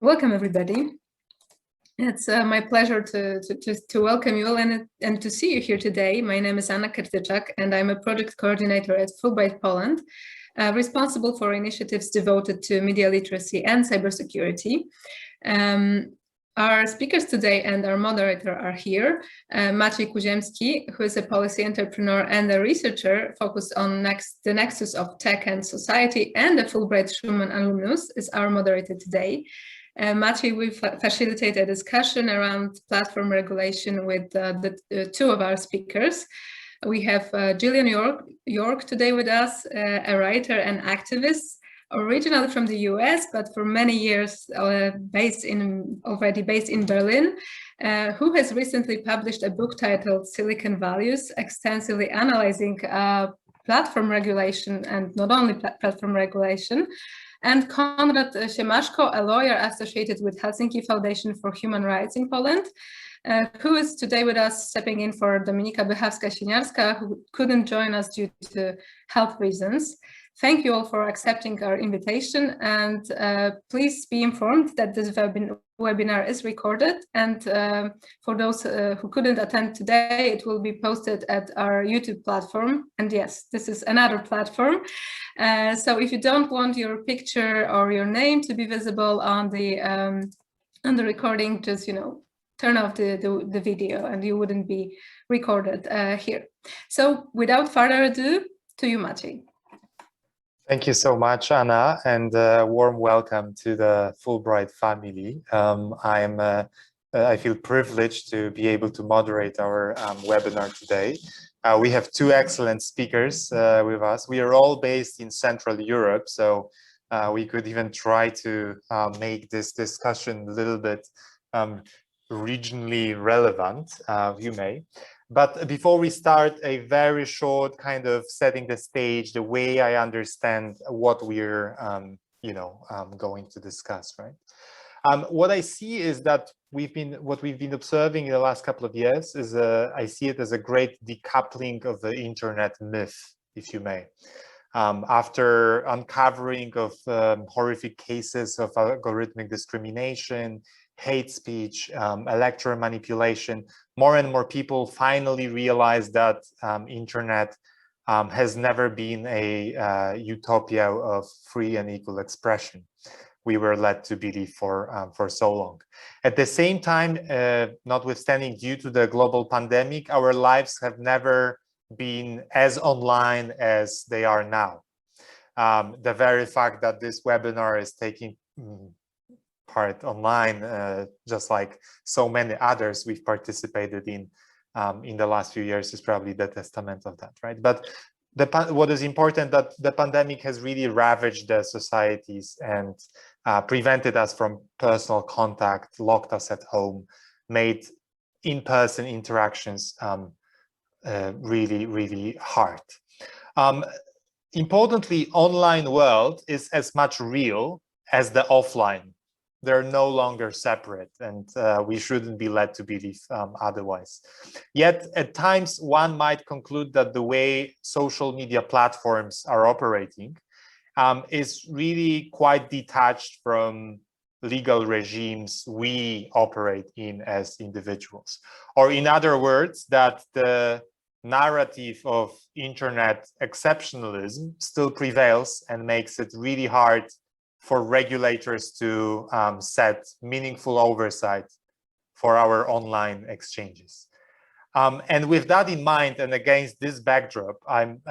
Welcome, everybody. It's my pleasure to welcome you all and to see you here today. My name is Anna Kertyczak, and I'm a project coordinator at Fulbright Poland, responsible for initiatives devoted to media literacy and cybersecurity. Our speakers today and our moderator are here. Maciej Kuziemski, who is a policy entrepreneur and a researcher focused on the nexus of tech and society, and a Fulbright Schumann alumnus, is our moderator today. Maciej will facilitate a discussion around platform regulation with the two of our speakers. We have Jillian York today with us, a writer and activist, originally from the US, but for many years based in Berlin, who has recently published a book titled Silicon Values, extensively analyzing platform regulation, and not only platform regulation. And Konrad Siemaszko, a lawyer associated with Helsinki Foundation for Human Rights in Poland, who is today with us, stepping in for Dominika Bychawska-Siniarska, who couldn't join us due to health reasons. Thank you all for accepting our invitation, and please be informed that this webinar is recorded, and for those who couldn't attend today, it will be posted at our YouTube platform. And yes, this is another platform. So if you don't want your picture or your name to be visible on the recording, just turn off the video and you wouldn't be recorded here. So without further ado, to you, Maciej. Thank you so much, Anna, and a warm welcome to the Fulbright family. I feel privileged to be able to moderate our webinar today. We have two excellent speakers with us. We are all based in Central Europe, so we could even try to make this discussion a little bit regionally relevant, you may. But before we start, a very short kind of setting the stage, the way I understand what we're, going to discuss, right? What I see is that what we've been observing in the last couple of years is I see it as a great decoupling of the internet myth, if you may. After uncovering of horrific cases of algorithmic discrimination, hate speech, electoral manipulation, more and more people finally realize that internet has never been a utopia of free and equal expression. We were led to believe for so long. At the same time, notwithstanding, due to the global pandemic, our lives have never been as online as they are now. The very fact that this webinar is taking part online, just like so many others we've participated in the last few years, is probably the testament of that, right? But what is important, that the pandemic has really ravaged the societies and prevented us from personal contact, locked us at home, made in-person interactions really, really hard. Importantly, online world is as much real as the offline. They're no longer separate, and we shouldn't be led to believe otherwise. Yet, at times, one might conclude that the way social media platforms are operating is really quite detached from legal regimes we operate in as individuals. Or in other words, that the narrative of internet exceptionalism still prevails and makes it really hard for regulators to set meaningful oversight for our online exchanges. And with that in mind, and against this backdrop, I'm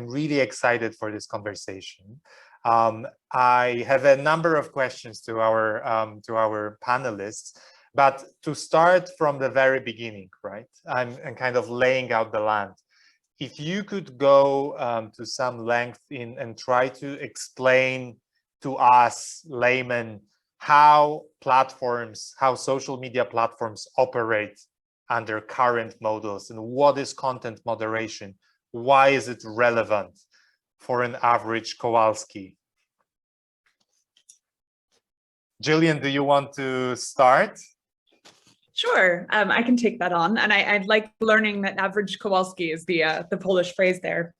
really excited for this conversation. I have a number of questions to our panelists, but to start from the very beginning, right? I'm kind of laying out the land. If you could go to some length and try to explain to us laymen how social media platforms operate under current models, and what is content moderation? Why is it relevant for an average Kowalski? Jillian, do you want to start? Sure, I can take that on, and I like learning that average Kowalski is the Polish phrase there.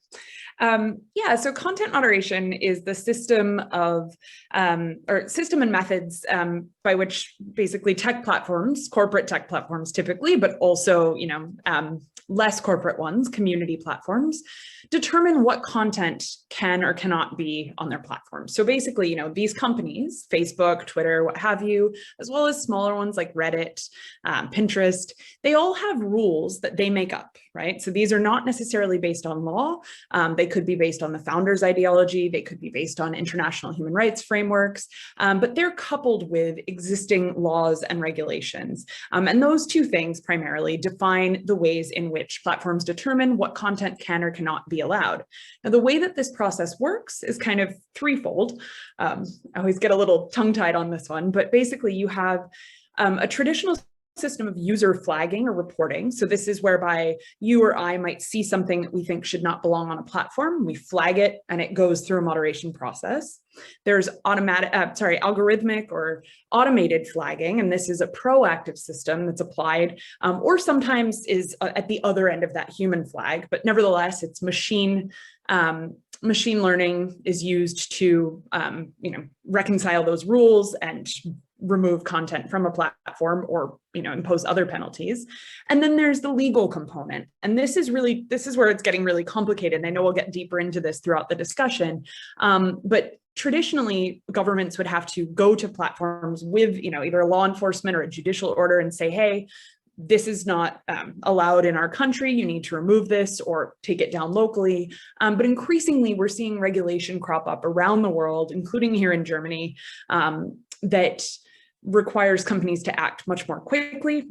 Yeah, so content moderation is the system of, or system and methods by which basically tech platforms, corporate tech platforms typically, but also, less corporate ones, community platforms, determine what content can or cannot be on their platform. So basically, these companies, Facebook, Twitter, what have you, as well as smaller ones like Reddit, Pinterest, they all have rules that they make up, right? So these are not necessarily based on law. They could be based on the founder's ideology. They could be based on international human rights frameworks, but they're coupled with existing laws and regulations. And those two things primarily define the ways in which platforms determine what content can or cannot be allowed. Now, the way that this process works is kind of threefold. I always get a little tongue-tied on this one, but basically you have a traditional system of user flagging or reporting. So this is whereby you or I might see something that we think should not belong on a platform. We flag it and it goes through a moderation process. There's algorithmic or automated flagging, and this is a proactive system that's applied or sometimes is at the other end of that human flag, but nevertheless, it's machine learning is used to reconcile those rules and remove content from a platform or impose other penalties. And then there's the legal component. And this is where it's getting really complicated. And I know we'll get deeper into this throughout the discussion. But traditionally, governments would have to go to platforms with either a law enforcement or a judicial order and say, hey, this is not allowed in our country, you need to remove this or take it down locally. But increasingly, we're seeing regulation crop up around the world, including here in Germany, that requires companies to act much more quickly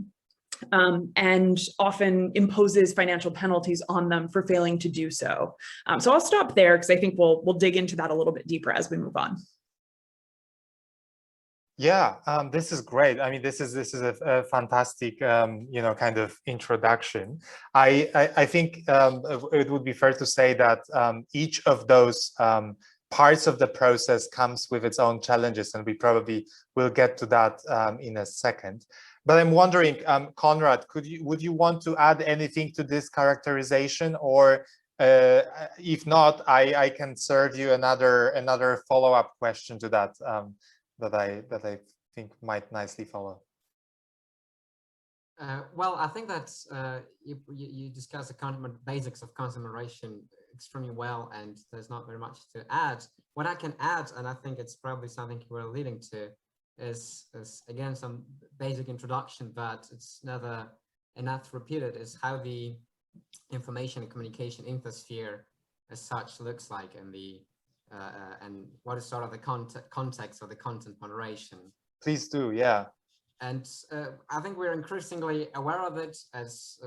and often imposes financial penalties on them for failing to do so. So I'll stop there because I think we'll dig into that a little bit deeper as we move on. Yeah, this is great. I mean, this is a fantastic, kind of introduction. I think it would be fair to say that each of those parts of the process comes with its own challenges, and we probably will get to that in a second. But I'm wondering, Konrad, would you want to add anything to this characterization, or if not, I can serve you another follow-up question to that that I think might nicely follow. Well, I think that you discuss the basics of content moderation extremely well, and there's not very much to add. What I can add, and I think it's probably something you were leading to, is again some basic introduction, but it's never enough repeated, is how the information and communication infosphere as such looks like in the and what is sort of the context of the content moderation. Please do, yeah. And I think we're increasingly aware of it as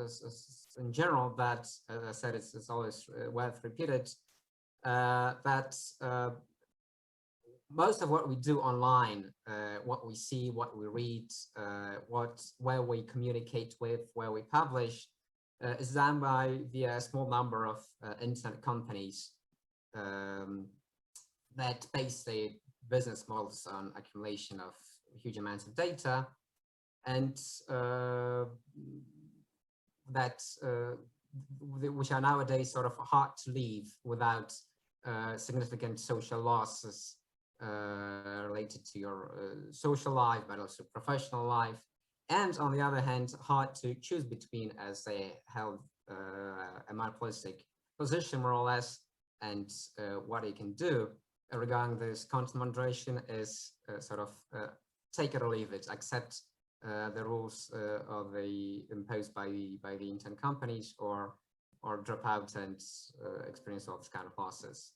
in general, but as I said, it's always worth repeated, that most of what we do online, what we see, what we read, where we communicate with, where we publish, is done by a small number of internet companies that base their business models on accumulation of huge amounts of data, and which are nowadays sort of hard to leave without significant social losses related to your social life, but also professional life. And on the other hand, hard to choose between, as they held a monopolistic position more or less, and what they can do regarding this content moderation is sort of take it or leave it, accept the rules imposed by the internet companies, or drop out and experience all this kind of losses.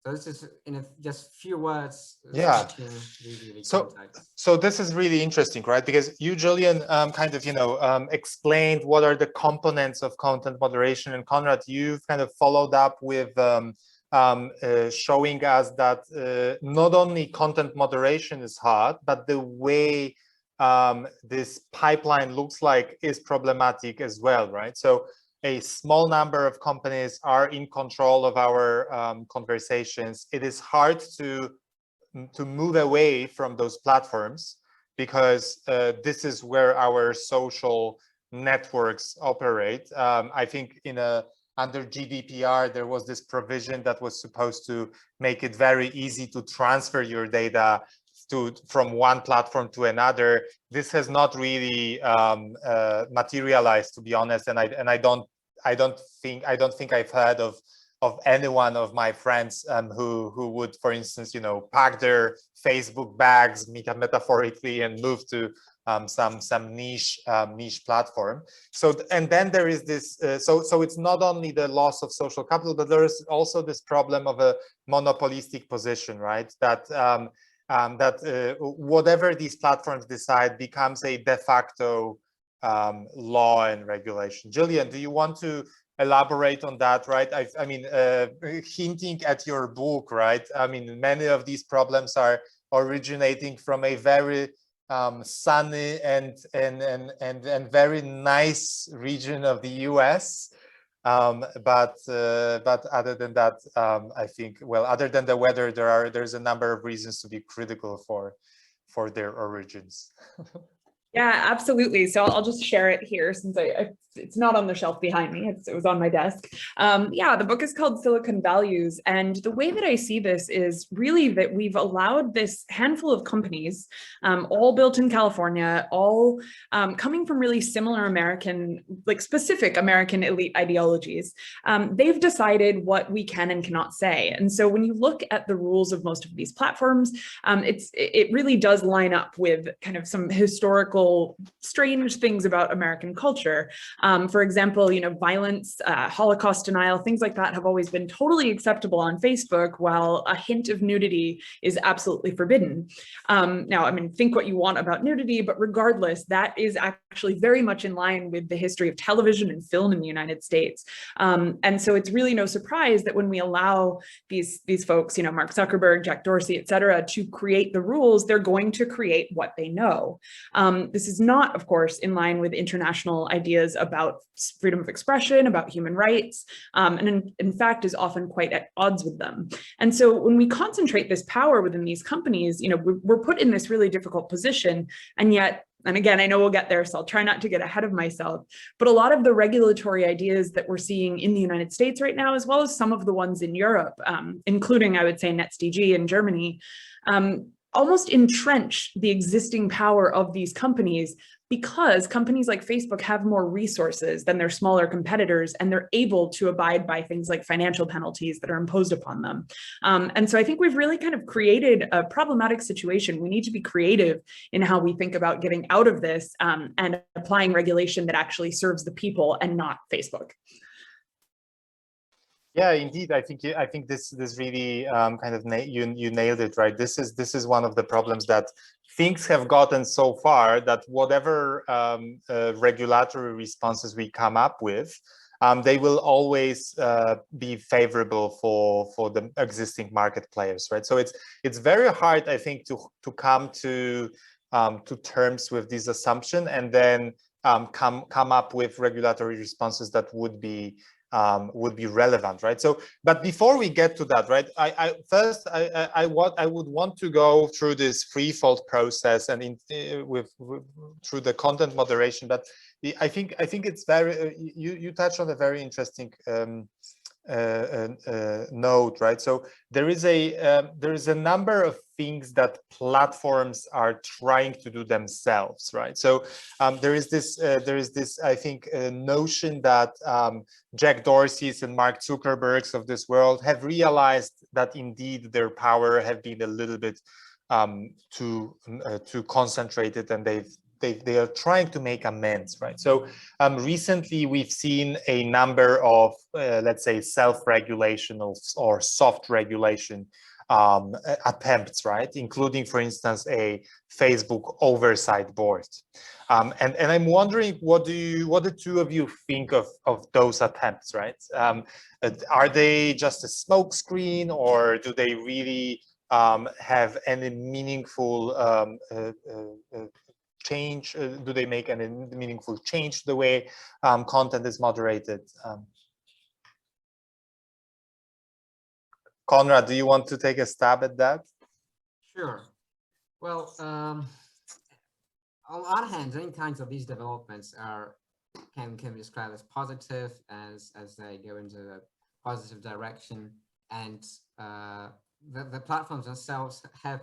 So this is in just few words. Yeah. So this is really interesting, right? Because you, Jillian, kind of explained what are the components of content moderation, and Konrad, you've kind of followed up with showing us that not only content moderation is hard, but the way this pipeline looks like is problematic as well, right? So a small number of companies are in control of our conversations. It is hard to move away from those platforms because this is where our social networks operate. I think under GDPR, there was this provision that was supposed to make it very easy to transfer your data from one platform to another. This has not really materialized, to be honest, and I don't think I've heard of any one of my friends who would, for instance, pack their Facebook bags, metaphorically, and move to some niche platform. So, and then there is this, so it's not only the loss of social capital, but there is also this problem of a monopolistic position, right? That whatever these platforms decide becomes a de facto law and regulation. Jillian, do you want to elaborate on that, right? I mean, hinting at your book, right? I mean, many of these problems are originating from a very sunny and very nice region of the US. But other than that, I think, well, other than the weather, there's a number of reasons to be critical for their origins. Yeah, absolutely. So I'll just share it here since it's not on the shelf behind me. It was on my desk. Yeah, the book is called Silicon Values. And the way that I see this is really that we've allowed this handful of companies, all built in California, all coming from really similar American, like specific American elite ideologies. They've decided what we can and cannot say. And so when you look at the rules of most of these platforms, it really does line up with kind of some historical strange things about American culture. For example, violence, Holocaust denial, things like that have always been totally acceptable on Facebook, while a hint of nudity is absolutely forbidden. Now, I mean, think what you want about nudity, but regardless, that is actually very much in line with the history of television and film in the United States. And so it's really no surprise that when we allow these folks, Mark Zuckerberg, Jack Dorsey, et cetera, to create the rules, they're going to create what they know. This is not, of course, in line with international ideas about freedom of expression, about human rights, and in fact is often quite at odds with them. And so when we concentrate this power within these companies, we're put in this really difficult position, and yet, and again, I know we'll get there, so I'll try not to get ahead of myself, but a lot of the regulatory ideas that we're seeing in the United States right now, as well as some of the ones in Europe, including, I would say, NetzDG in Germany, almost entrench the existing power of these companies, because companies like Facebook have more resources than their smaller competitors, and they're able to abide by things like financial penalties that are imposed upon them. And so I think we've really kind of created a problematic situation. We need to be creative in how we think about getting out of this and applying regulation that actually serves the people and not Facebook. Yeah, indeed. I think this really kind of you nailed it, right? This is one of the problems that things have gotten so far, that whatever regulatory responses we come up with, they will always be favorable for the existing market players, right? So it's very hard, I think, to come to terms with this assumption and then come up with regulatory responses that would be relevant, right? So, but before we get to that, right, I would want to go through this threefold process and through the content moderation. But I think it's very you touched on a very interesting note, right? So there is a number of things that platforms are trying to do themselves, right? So there is this I think notion that Jack Dorsey's and Mark Zuckerberg's of this world have realized that indeed their power have been a little bit too concentrated, and they are trying to make amends, right? So recently we've seen a number of, let's say, self-regulation or soft regulation attempts, right? Including, for instance, a Facebook Oversight board. And I'm wondering, what do the two of you think of those attempts, right? Are they just a smokescreen, or do they really have any meaningful change? Do they make any meaningful change to the way content is moderated? Konrad, do you want to take a stab at that? Sure. Well, on one hand, any kinds of these developments can be described as positive, as they go into a positive direction, and the platforms themselves have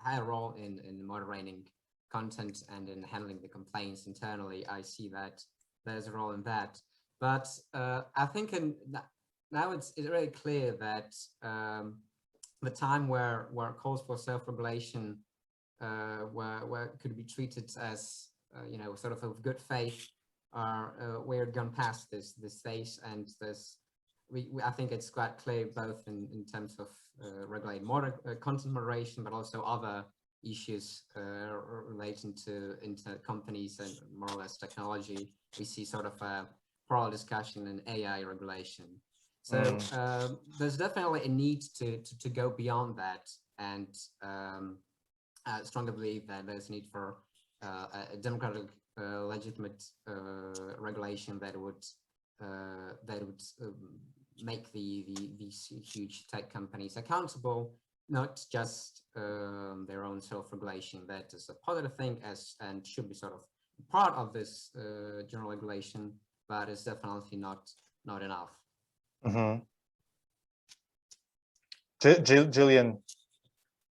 higher role in moderating content and in handling the complaints internally. I see that there's a role in that. But I think now it's really clear that the time where calls for self-regulation where could be treated as sort of good faith we're gone past this stage, and I think it's quite clear both in terms of regulating content moderation, but also other issues relating to internet companies and more or less technology. We see sort of a parallel discussion in AI regulation. So there's definitely a need to go beyond that, and I strongly believe that there's a need for a democratic, legitimate regulation that would make these huge tech companies accountable, not just their own self-regulation. That is a positive thing and should be sort of part of this general regulation, but it's definitely not enough. Mm-hmm. Jillian.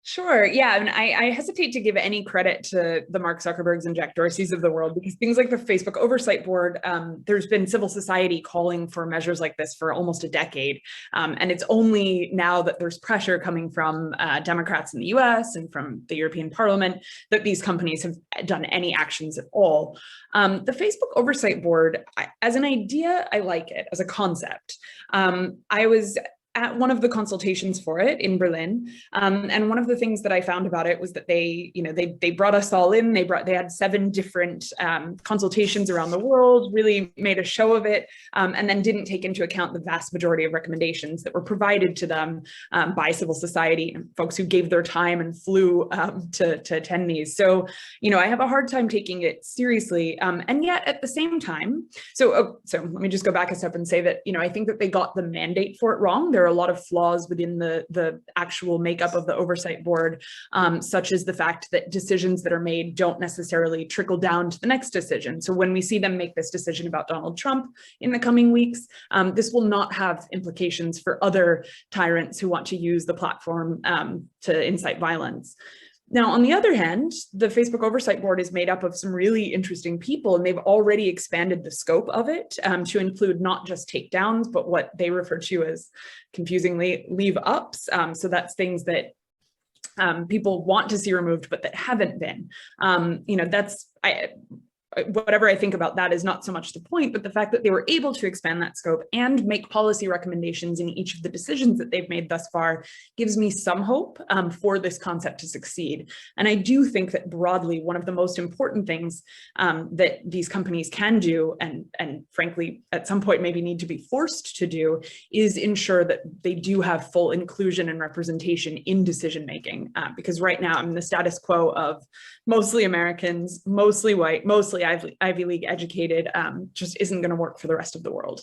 Sure. Yeah. I mean, I hesitate to give any credit to the Mark Zuckerbergs and Jack Dorseys of the world, because things like the Facebook Oversight Board, there's been civil society calling for measures like this for almost a decade. And it's only now that there's pressure coming from Democrats in the US and from the European Parliament that these companies have done any actions at all. The Facebook Oversight Board, as an idea, I like it as a concept. I was at one of the consultations for it in Berlin. And one of the things that I found about it was that they brought us all in. They had 7 different consultations around the world, really made a show of it, and then didn't take into account the vast majority of recommendations that were provided to them by civil society and folks who gave their time and flew to attend these. So, I have a hard time taking it seriously. And yet at the same time, so let me just go back a step and say that, I think that they got the mandate for it wrong. There are a lot of flaws within the actual makeup of the oversight board, such as the fact that decisions that are made don't necessarily trickle down to the next decision. So when we see them make this decision about Donald Trump in the coming weeks, this will not have implications for other tyrants who want to use the platform to incite violence. Now, on the other hand, the Facebook Oversight Board is made up of some really interesting people, and they've already expanded the scope of it to include not just takedowns, but what they refer to as, confusingly, leave ups. So that's things that people want to see removed, but that haven't been. Whatever I think about that is not so much the point, but the fact that they were able to expand that scope and make policy recommendations in each of the decisions that they've made thus far gives me some hope for this concept to succeed. And I do think that broadly, one of the most important things that these companies can do, and frankly, at some point maybe need to be forced to do, is ensure that they do have full inclusion and representation in decision-making. Because right now, the status quo of mostly Americans, mostly white, mostly Ivy League educated, just isn't going to work for the rest of the world.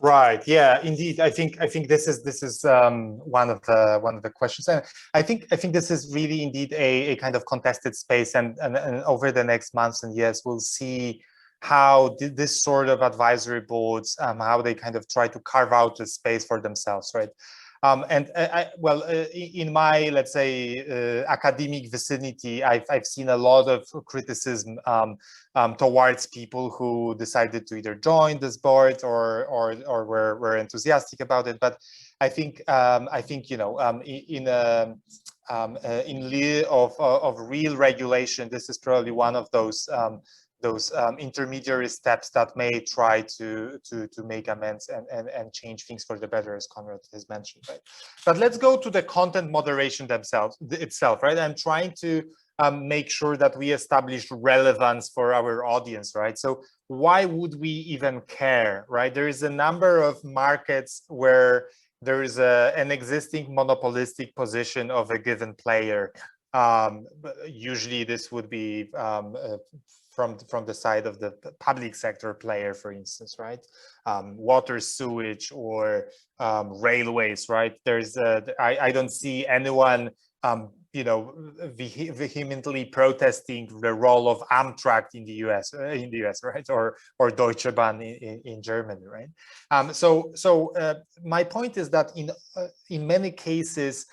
Right. Yeah. Indeed. I think this is one of the questions, and I think this is really indeed a kind of contested space, and over the next months and years we'll see how this sort of advisory boards, how they kind of try to carve out a space for themselves, right? In my, let's say, academic vicinity, I've seen a lot of criticism towards people who decided to either join this board or were enthusiastic about it. But I think in lieu of real regulation, this is probably one of those intermediary steps that may try to make amends and change things for the better, as Konrad has mentioned, right? But let's go to the content moderation itself, right? I'm trying to make sure that we establish relevance for our audience, right? So why would we even care, right? There is a number of markets where there is an existing monopolistic position of a given player. Usually this would be from the side of the public sector player, for instance, right? Water, sewage, or railways, right? There's I don't see anyone vehemently protesting the role of Amtrak in the US, right? Or Deutsche Bahn in Germany, right? So my point is that in many cases,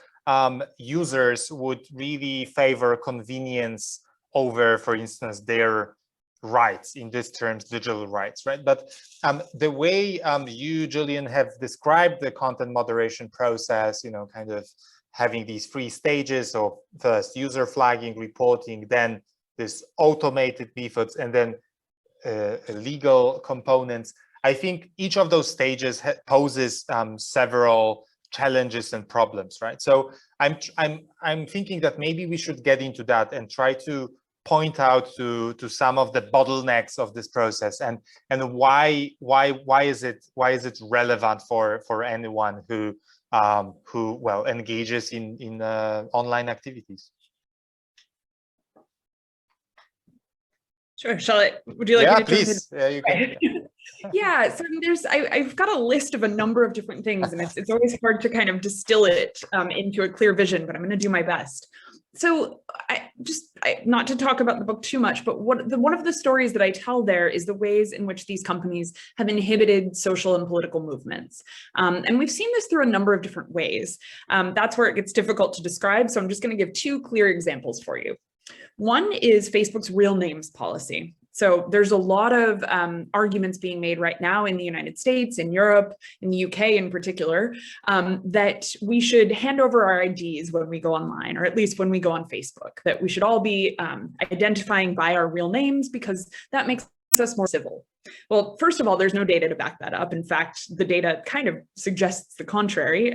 users would really favor convenience over, for instance, their rights, in this terms, digital rights, right? But the way you, Jillian, have described the content moderation process, kind of having these 3 stages of first user flagging, reporting, then this automated methods, and then legal components. I think each of those stages poses several challenges and problems, right? So I'm thinking that maybe we should get into that and try to point out to some of the bottlenecks of this process, and why is it relevant for anyone who well engages in online activities. Sure. Would you like me to please. Yeah, you can. Yeah, so I've got a list of a number of different things, and it's always hard to kind of distill it into a clear vision, but I'm going to do my best. So not to talk about the book too much, but one of the stories that I tell there is the ways in which these companies have inhibited social and political movements. And we've seen this through a number of different ways. That's where it gets difficult to describe. So I'm just going to give 2 clear examples for you. One is Facebook's real names policy. So there's a lot of arguments being made right now in the United States, in Europe, in the UK in particular, that we should hand over our IDs when we go online, or at least when we go on Facebook, that we should all be identifying by our real names because that makes us more civil. Well, first of all, there's no data to back that up. In fact, the data kind of suggests the contrary.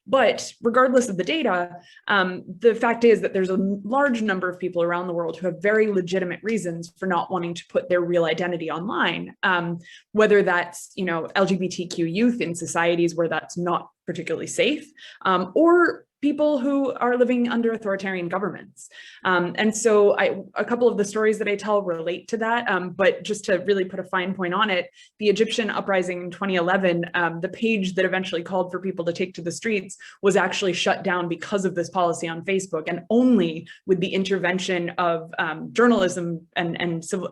But regardless of the data, the fact is that there's a large number of people around the world who have very legitimate reasons for not wanting to put their real identity online, whether that's, LGBTQ youth in societies where that's not particularly safe, or people who are living under authoritarian governments. And so a couple of the stories that I tell relate to that, but just to really put a fine point on it, the Egyptian Uprising in 2011, the page that eventually called for people to take to the streets was actually shut down because of this policy on Facebook, and only with the intervention of journalism and civil,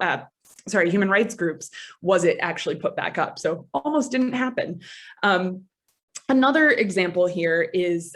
human rights groups was it actually put back up. So almost didn't happen. Another example here is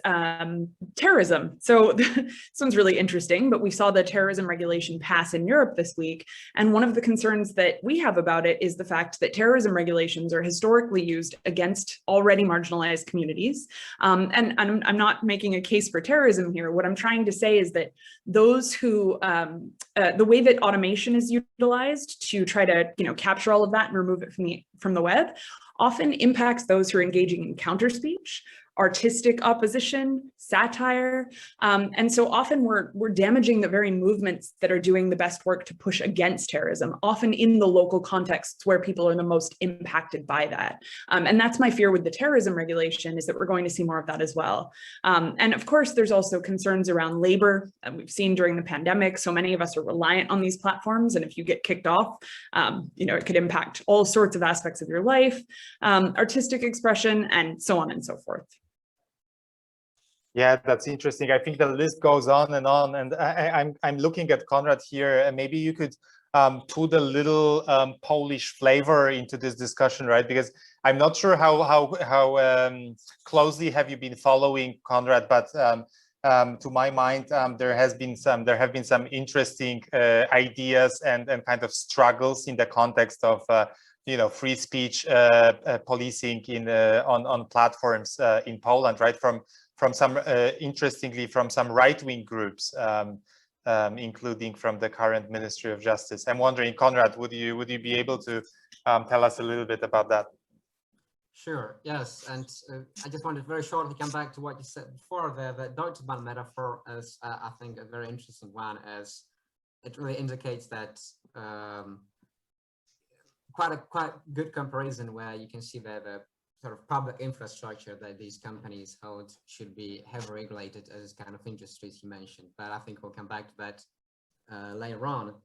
terrorism. So this one's really interesting, but we saw the terrorism regulation pass in Europe this week. And one of the concerns that we have about it is the fact that terrorism regulations are historically used against already marginalized communities. And I'm not making a case for terrorism here. What I'm trying to say is that those who, the way that automation is utilized to try to capture all of that and remove it from the web often impacts those who are engaging in counter speech, artistic opposition, satire. And so often we're damaging the very movements that are doing the best work to push against terrorism, often in the local contexts where people are the most impacted by that. And that's my fear with the terrorism regulation, is that we're going to see more of that as well. And of course, there's also concerns around labor. We've seen during the pandemic, so many of us are reliant on these platforms. And if you get kicked off, it could impact all sorts of aspects of your life, artistic expression, and so on and so forth. Yeah, that's interesting. I think the list goes on, and I'm looking at Konrad here, and maybe you could put a little Polish flavor into this discussion, right? Because I'm not sure how closely have you been following, Konrad, but to my mind, there have been some interesting ideas and kind of struggles in the context of free speech policing on platforms in Poland, right? From some, interestingly, from some right-wing groups, including from the current Ministry of Justice. I'm wondering, Konrad, would you be able to tell us a little bit about that? Sure. Yes, and I just wanted to very shortly come back to what you said before. The Deutsche Bahn metaphor is, I think, a very interesting one, as it really indicates that quite a good comparison, where you can see that the sort of public infrastructure that these companies hold should be heavily regulated as kind of industries you mentioned, but I think we'll come back to that later on.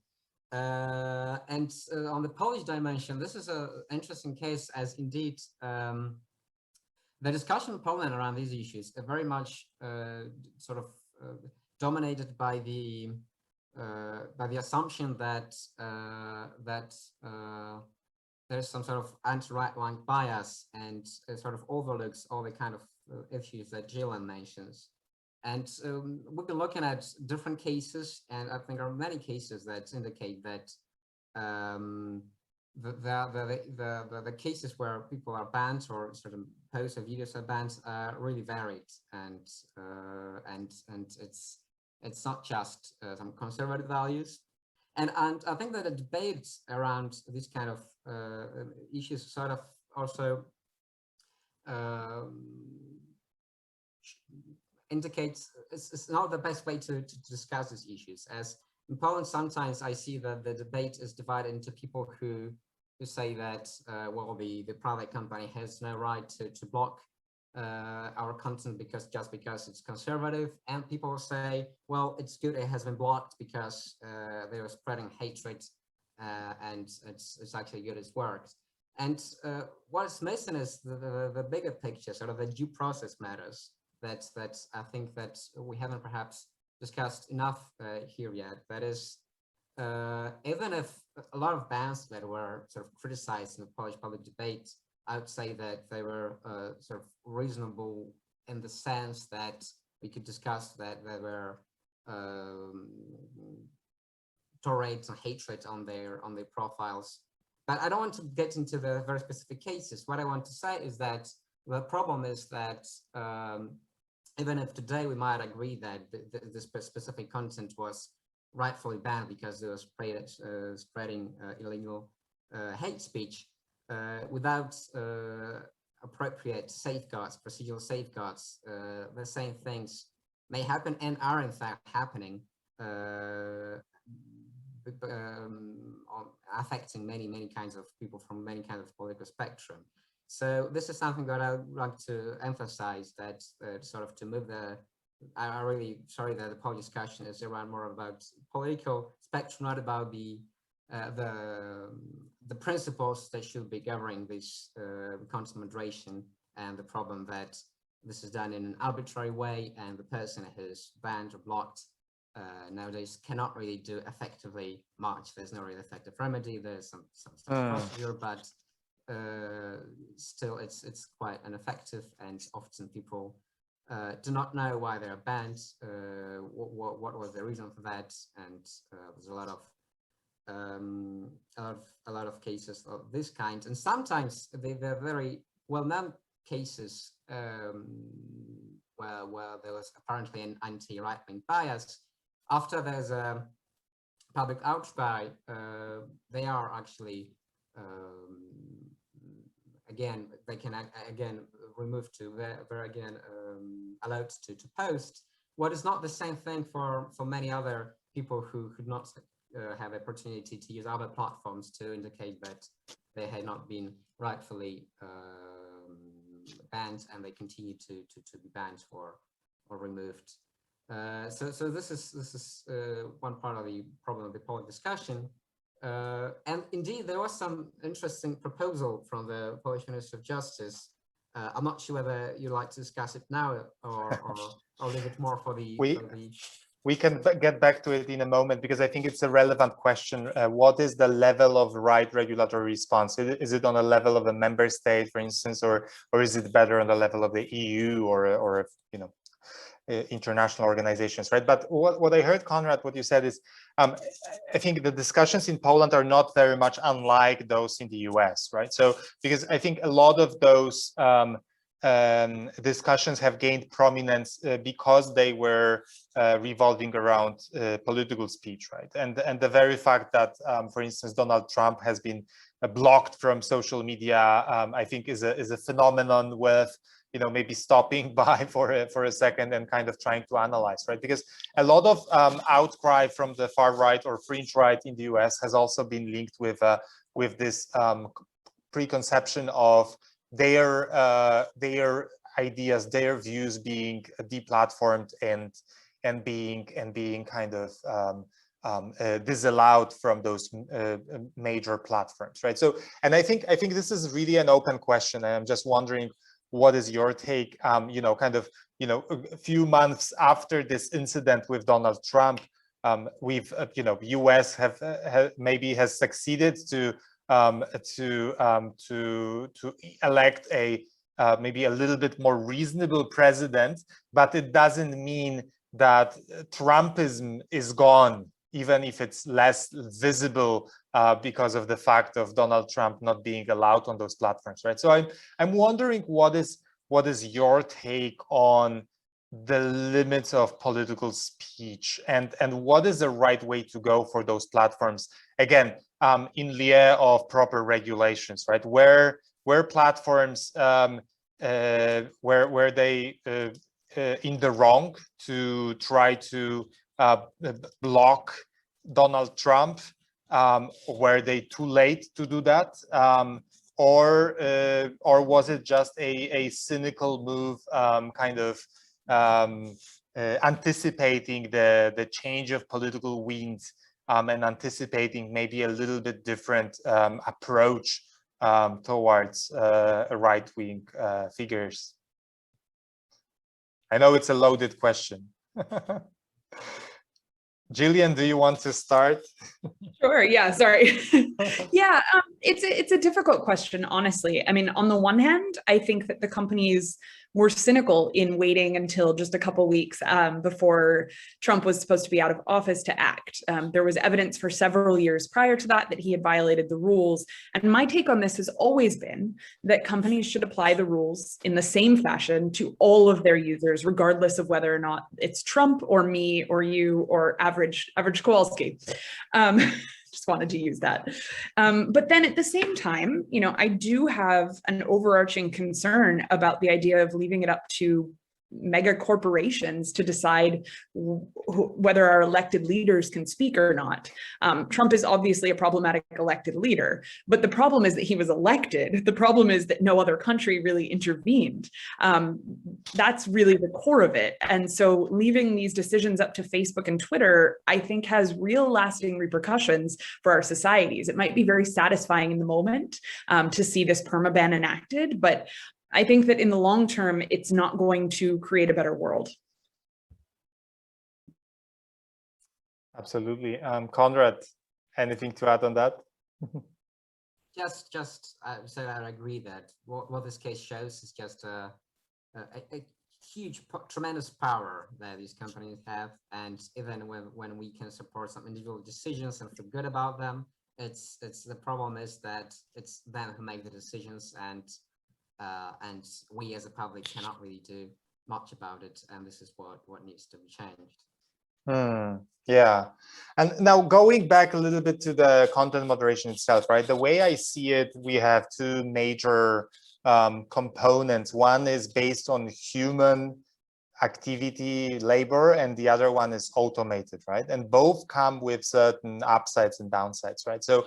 And on the Polish dimension, this is an interesting case, as indeed the discussion in Poland around these issues are very much dominated by the assumption that there's some sort of anti-right-wing bias, and sort of overlooks all the kind of issues that Jillian mentions. And we've been looking at different cases, and I think there are many cases that indicate that the cases where people are banned or certain posts or videos are banned are really varied, and it's not just some conservative values, and I think that the debate around these kind of issues sort of also indicates it's not the best way to discuss these issues. As in Poland, sometimes I see that the debate is divided into people who say that well, the private company has no right to block our content because it's conservative, and people say, well, it's good it has been blocked because they are spreading hatred, and it's actually good it's worked. And what's missing is the bigger picture, sort of the due process matters that I think that we haven't perhaps discussed enough here yet. That is, even if a lot of bans that were sort of criticized in the Polish public debate, I would say that they were sort of reasonable in the sense that we could discuss that there were tirades and hatred on their profiles. But I don't want to get into the very specific cases. What I want to say is that the problem is that even if today we might agree that this specific content was rightfully banned because it was spreading illegal hate speech, without appropriate safeguards, procedural safeguards, the same things may happen and are in fact happening, affecting many kinds of people from many kinds of political spectrum. So this is something that I would like to emphasize, that sort of to move the, I'm really sorry that the Polish discussion is around more about political spectrum, not about the principles that should be governing this content moderation, and the problem that this is done in an arbitrary way, and the person who's banned or blocked nowadays cannot really do effectively much. There's no really effective remedy. There's some procedure, but still it's quite ineffective, and often people do not know why they're banned, what was the reason for that, and there's a lot of cases of this kind, and sometimes they're very well-known cases where there was apparently an anti-right-wing bias. After there's a public outcry, they are actually again, they can again removed to they're again allowed to post. What is not the same thing for many other people who could not have opportunity to use other platforms to indicate that they had not been rightfully banned, and they continue to be banned or removed. So this is one part of the problem of the Polish discussion. And indeed, there was some interesting proposal from the Polish Minister of Justice. I'm not sure whether you'd like to discuss it now or leave it more for the. We can get back to it in a moment, because I think it's a relevant question. What is the level of right regulatory response? Is it on a level of a member state, for instance, or is it better on the level of the EU or you know, international organizations, right? But what I heard, Konrad, what you said is, I think the discussions in Poland are not very much unlike those in the US, right? So, because I think a lot of those discussions have gained prominence because they were revolving around political speech, right? And the very fact that, for instance, Donald Trump has been blocked from social media, I think is a phenomenon worth, you know, maybe stopping by for a second and kind of trying to analyze, right? Because a lot of outcry from the far right or fringe right in the US has also been linked with this preconception of their ideas, their views being deplatformed and being kind of disallowed from those major platforms, right? So, and I think this is really an open question, and I'm just wondering, what is your take? You know, kind of, you know, a few months after this incident with Donald Trump, we've, you know, US maybe has succeeded to elect a maybe a little bit more reasonable president, but it doesn't mean that Trumpism is gone, even if it's less visible because of the fact of Donald Trump not being allowed on those platforms, right? So I'm wondering what is your take on the limits of political speech, and what is the right way to go for those platforms, again, in lieu of proper regulations, right? Where platforms where they in the wrong to try to block Donald Trump, were they too late to do that, or was it just a cynical move, kind of anticipating the change of political winds, and anticipating maybe a little bit different approach towards right-wing figures? I know it's a loaded question. Jillian, do you want to start? Sure. Yeah. Sorry. Yeah. It's a difficult question, honestly. I mean, on the one hand, I think that the companies were cynical in waiting until just a couple weeks before Trump was supposed to be out of office to act. There was evidence for several years prior to that he had violated the rules. And my take on this has always been that companies should apply the rules in the same fashion to all of their users, regardless of whether or not it's Trump or me or you or average Kowalski. Just wanted to use that. But then at the same time, you know, I do have an overarching concern about the idea of leaving it up to mega corporations to decide whether our elected leaders can speak or not. Trump is obviously a problematic elected leader, but the problem is that he was elected. The problem is that no other country really intervened. That's really the core of it. And so leaving these decisions up to Facebook and Twitter, I think, has real lasting repercussions for our societies. It might be very satisfying in the moment to see this permaban enacted, but I think that in the long term, it's not going to create a better world. Absolutely. Conrad, anything to add on that? Just so I agree that what this case shows is just a huge, tremendous power that these companies have, and even when we can support some individual decisions and feel good about them, it's the problem is that it's them who make the decisions, and we as a public cannot really do much about it, and this is what needs to be changed. Yeah, and now going back a little bit to the content moderation itself, right? The way I see it, we have two major components. One is based on human activity, labor, and the other one is automated, right? And both come with certain upsides and downsides, right? So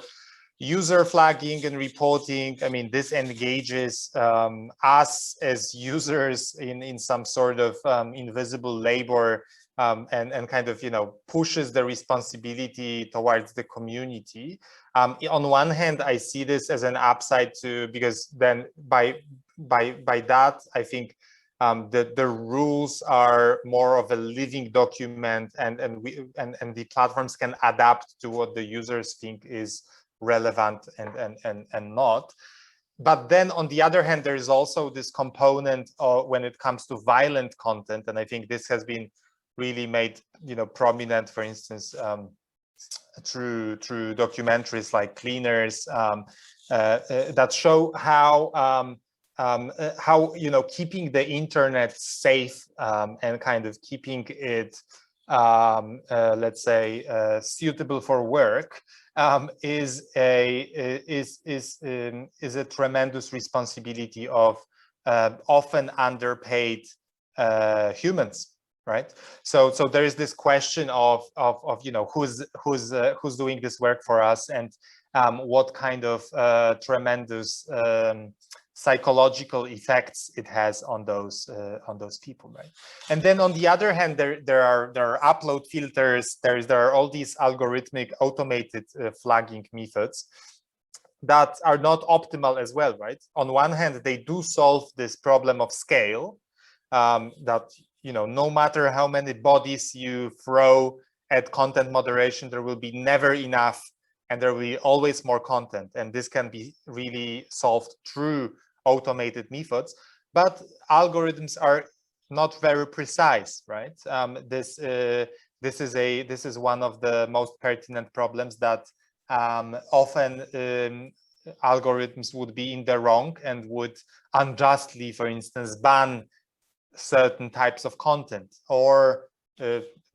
user flagging and reporting, I mean, this engages us as users in some sort of invisible labor, and kind of, you know, pushes the responsibility towards the community. On one hand, I see this as an upside too, because then by that, I think the rules are more of a living document, and the platforms can adapt to what the users think is relevant and not. But then on the other hand, there is also this component when it comes to violent content, and I think this has been really made, you know, prominent, for instance, through documentaries like Cleaners, that show how you know, keeping the internet safe and kind of keeping it let's say suitable for work is a tremendous responsibility of often underpaid humans, right? So there is this question of you know, who's doing this work for us, and what kind of tremendous psychological effects it has on those people, right? And then on the other hand, there are upload filters. There are all these algorithmic automated flagging methods that are not optimal as well, right? On one hand, they do solve this problem of scale, that, you know, no matter how many bodies you throw at content moderation, there will be never enough, and there will be always more content. And this can be really solved through automated methods. but algorithms are not very precise, right? This is one of the most pertinent problems, that often algorithms would be in the wrong and would unjustly, for instance, ban certain types of content, or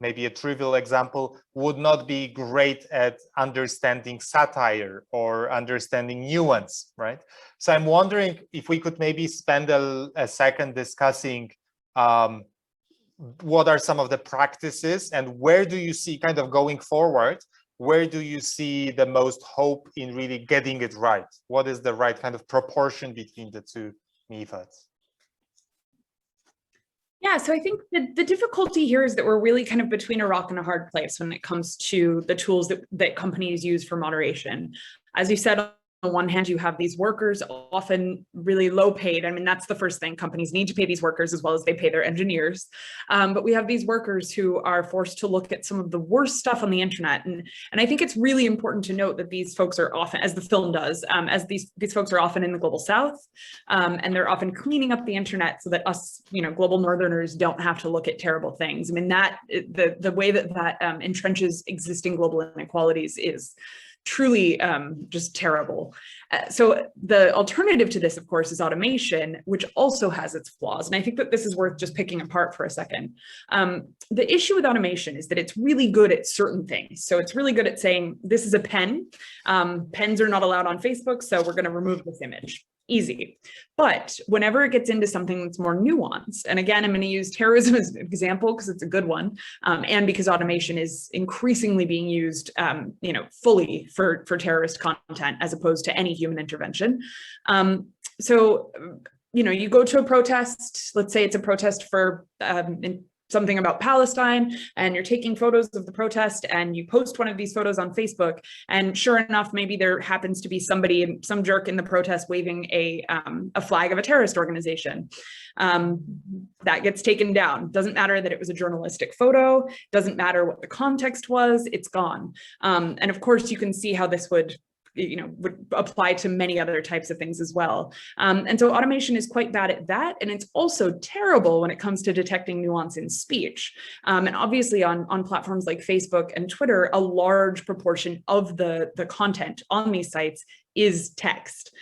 maybe a trivial example, would not be great at understanding satire or understanding nuance, right? So I'm wondering if we could maybe spend a second discussing what are some of the practices, and where do you see, kind of going forward, where do you see the most hope in really getting it right? What is the right kind of proportion between the two methods? Yeah, so I think the difficulty here is that we're really kind of between a rock and a hard place when it comes to the tools that companies use for moderation. As you said, on the one hand, you have these workers, often really low paid. I mean, that's the first thing. Companies need to pay these workers as well as they pay their engineers. But we have these workers who are forced to look at some of the worst stuff on the internet. And I think it's really important to note that these folks are often, as the film does, as these folks are often in the global south, and they're often cleaning up the internet so that us, global northerners don't have to look at terrible things. I mean, that the way that entrenches existing global inequalities is truly just terrible. So the alternative to this, of course, is automation, which also has its flaws. And I think that this is worth just picking apart for a second. The issue with automation is that it's really good at certain things. So it's really good at saying, this is a pen. Pens are not allowed on Facebook, so we're going to remove this image. Easy. But whenever it gets into something that's more nuanced, and again, I'm going to use terrorism as an example because it's a good one, and because automation is increasingly being used, fully for terrorist content as opposed to any human intervention. So, you go to a protest, let's say it's a protest for something about Palestine, and you're taking photos of the protest and you post one of these photos on Facebook, and sure enough, maybe there happens to be some jerk in the protest waving a flag of a terrorist organization. That gets taken down. Doesn't matter that it was a journalistic photo, doesn't matter what the context was, it's gone. And of course, you can see how this would apply to many other types of things as well. And so automation is quite bad at that. And it's also terrible when it comes to detecting nuance in speech. And obviously on platforms like Facebook and Twitter, a large proportion of the content on these sites is text.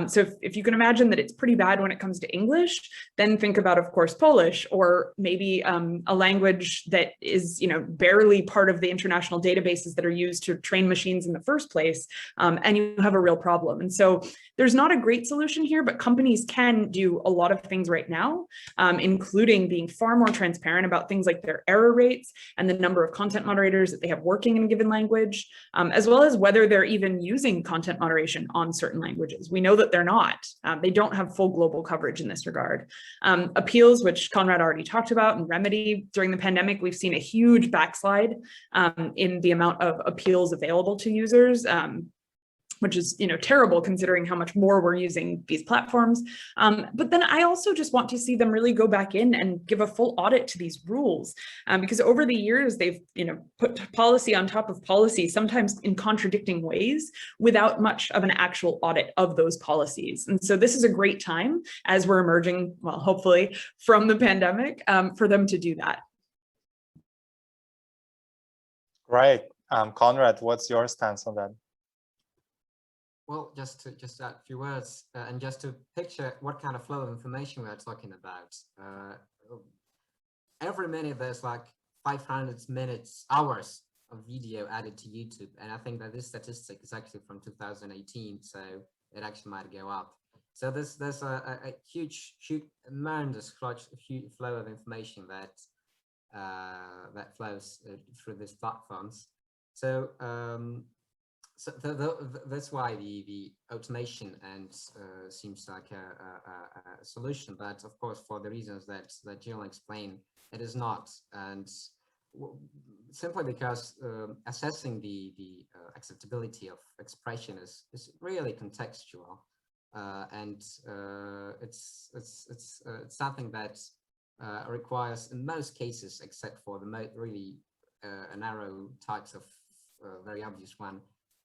So if you can imagine that it's pretty bad when it comes to English, then think about, of course, Polish, or maybe a language that is, barely part of the international databases that are used to train machines in the first place, and you have a real problem. And so there's not a great solution here, but companies can do a lot of things right now, including being far more transparent about things like their error rates and the number of content moderators that they have working in a given language, as well as whether they're even using content moderation on certain languages. We know that they're not. They don't have full global coverage in this regard. Appeals, which Conrad already talked about, and remedy during the pandemic, we've seen a huge backslide in the amount of appeals available to users, which is terrible considering how much more we're using these platforms. But then I also just want to see them really go back in and give a full audit to these rules, because over the years they've put policy on top of policy, sometimes in contradicting ways, without much of an actual audit of those policies. And so this is a great time as we're emerging, well, hopefully from the pandemic, for them to do that. Right. Conrad, what's your stance on that? Well, just to add a few words, and just to picture what kind of flow of information we're talking about. Every minute there's like 500 hours of video added to YouTube, and I think that this statistic is actually from 2018, so it actually might go up. So there's a huge tremendous flow of information that that flows through these platforms. So that's why the automation seems like a solution, but of course, for the reasons that Jill explained, it is not, and simply because assessing the acceptability of expression is really contextual, and it's something that requires, in most cases, except for the really narrow types of very obvious one,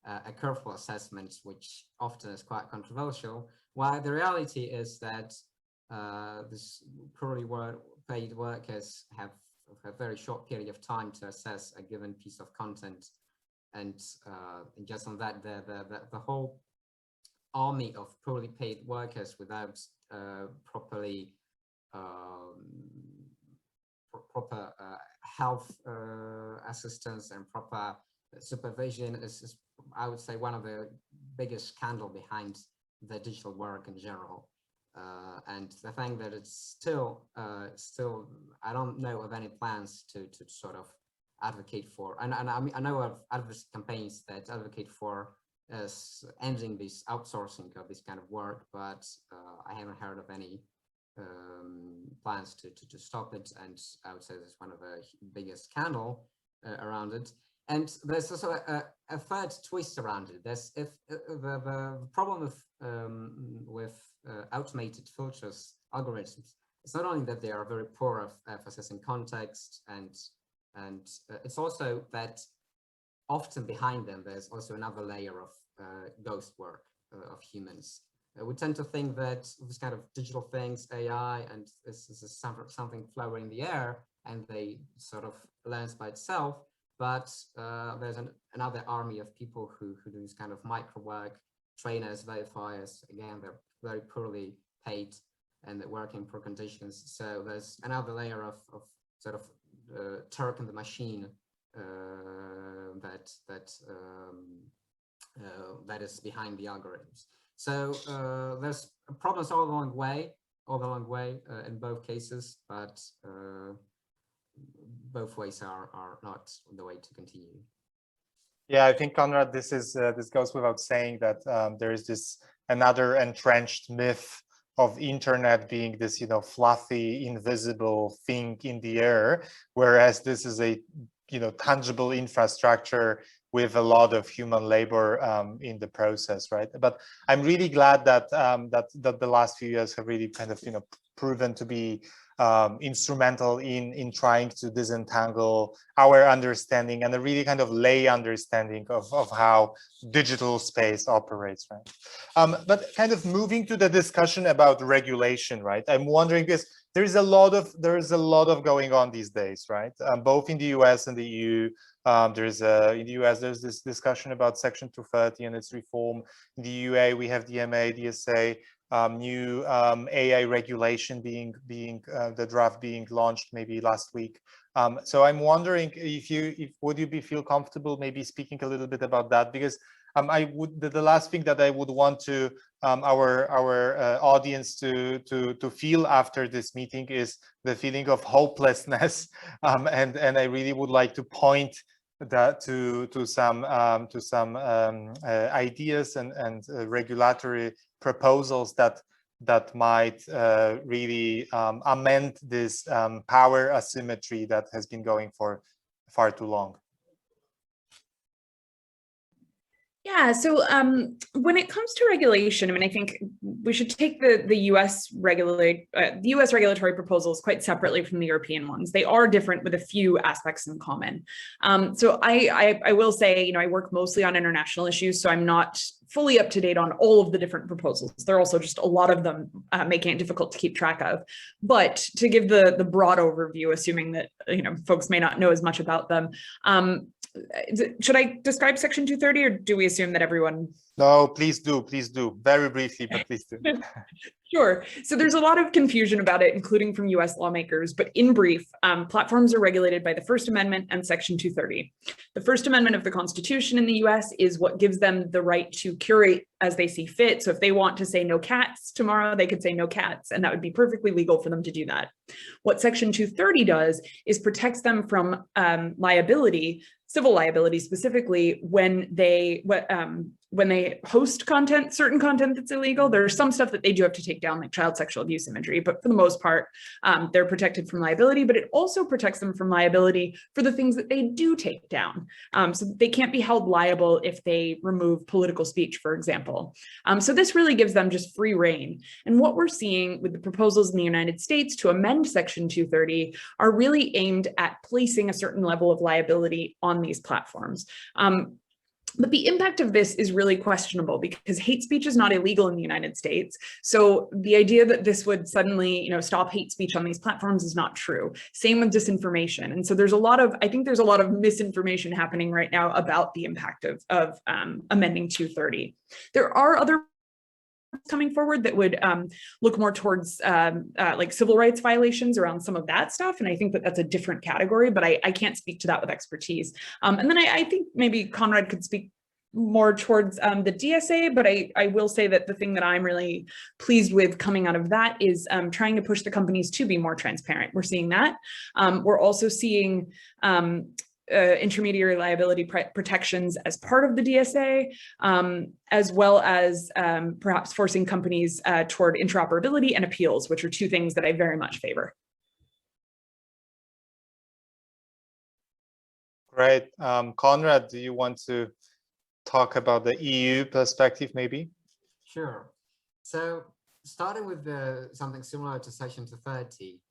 a careful assessment, which often is quite controversial, while the reality is that this poorly paid workers have a very short period of time to assess a given piece of content, and just on that, the whole army of poorly paid workers without properly proper health assistance and proper supervision is, I would say, one of the biggest scandal behind the digital work in general. And the thing that it's still, I don't know of any plans to sort of advocate for, and I know of advocacy campaigns that advocate for ending this outsourcing of this kind of work, but I haven't heard of any plans to stop it. And I would say this is one of the biggest scandal around it. And there's also a third twist around it. There's the problem with automated filters algorithms. It's not only that they are very poor at assessing context, and it's also that often behind them there's also another layer of ghost work of humans. We tend to think that this kind of digital things, AI, and this is something flowing in the air, and they sort of learns by itself. But there's another army of people who do this kind of micro work, trainers, verifiers. Again, they're very poorly paid and they work in poor conditions. So there's another layer of sort of Turk in the machine that is behind the algorithms. So there's problems all along the way in both cases, but both ways are not the way to continue. Yeah, I think, Konrad, this goes without saying that there is this another entrenched myth of internet being this, fluffy, invisible thing in the air, whereas this is a, tangible infrastructure with a lot of human labor in the process, right? But I'm really glad that that the last few years have really kind of, proven to be instrumental in trying to disentangle our understanding and a really kind of lay understanding of how digital space operates, right? But kind of moving to the discussion about regulation, right? I'm wondering, because there is a lot of going on these days, right? Both in the US and the EU. In the US, there's this discussion about Section 230 and its reform. In the UA, we have DMA, DSA, new AI regulation being the draft being launched maybe last week. So I'm wondering would you feel comfortable maybe speaking a little bit about that, because the last thing that I would want to our audience to feel after this meeting is the feeling of hopelessness, and I really would like to point that to some ideas and regulatory proposals that might really amend this power asymmetry that has been going for far too long. Yeah, so when it comes to regulation, I mean, I think we should take the US regulatory proposals quite separately from the European ones. They are different with a few aspects in common. So I will say, I work mostly on international issues, so I'm not fully up to date on all of the different proposals. There are also just a lot of them, making it difficult to keep track of. But to give the broad overview, assuming that folks may not know as much about them, should I describe Section 230, or do we assume that everyone? No, please do, very briefly, but please do. Sure. So there's a lot of confusion about it, including from US lawmakers, but in brief, platforms are regulated by the First Amendment and Section 230. The First Amendment of the Constitution in the US is what gives them the right to curate as they see fit. So if they want to say no cats tomorrow, they could say no cats, and that would be perfectly legal for them to do that. What Section 230 does is protects them from liability, civil liability specifically, when they host content, certain content that's illegal. There's some stuff that they do have to take down, like child sexual abuse imagery, but for the most part, they're protected from liability, but it also protects them from liability for the things that they do take down. So that they can't be held liable if they remove political speech, for example. So this really gives them just free rein. And what we're seeing with the proposals in the United States to amend Section 230 are really aimed at placing a certain level of liability on these platforms. But the impact of this is really questionable because hate speech is not illegal in the United States. So the idea that this would suddenly, stop hate speech on these platforms is not true. Same with disinformation. And so I think there's a lot of misinformation happening right now about the impact of amending 230. There are other coming forward that would look more towards like civil rights violations around some of that stuff. And I think that that's a different category, but I can't speak to that with expertise. And then I think maybe Conrad could speak more towards the DSA, but I will say that the thing that I'm really pleased with coming out of that is trying to push the companies to be more transparent. We're seeing that. We're also seeing intermediary liability protections as part of the DSA, as well as perhaps forcing companies toward interoperability and appeals, which are two things that I very much favor. Great. Conrad, do you want to talk about the EU perspective maybe? Sure. So starting with something similar to Section 230,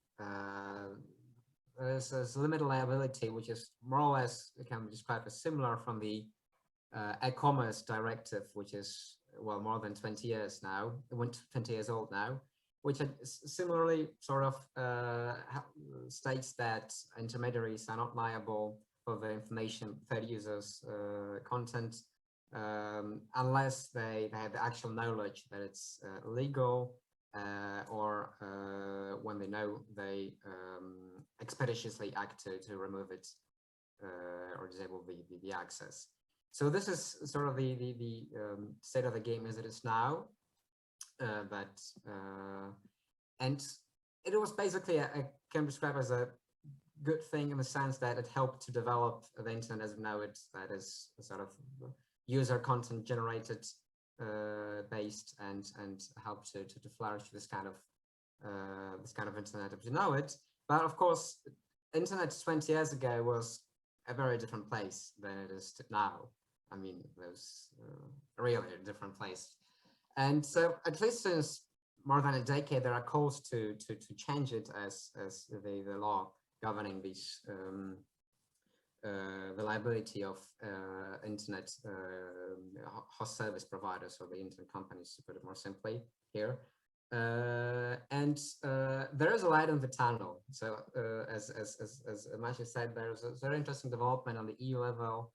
there's limited liability, which is more or less can be described as similar from the e-commerce directive, which is, well, more than 20 years now, 20 years old now, which similarly sort of states that intermediaries are not liable for the information third users' content unless they have the actual knowledge that it's illegal, or when they know they expeditiously act to remove it or disable the access. So this is sort of the state of the game as it is now. And it was basically can describe as a good thing in the sense that it helped to develop the internet as we know it, that is sort of user content generated based and help to flourish this kind of internet as you know it. But of course, internet 20 years ago was a very different place than it is now. I mean, it was really a different place. And so at least since more than a decade, there are calls to change it as the law governing these the liability of internet host service providers or the internet companies, to put it more simply here. And there is a light in the tunnel. So as Maciej said, there's a very interesting development on the EU level,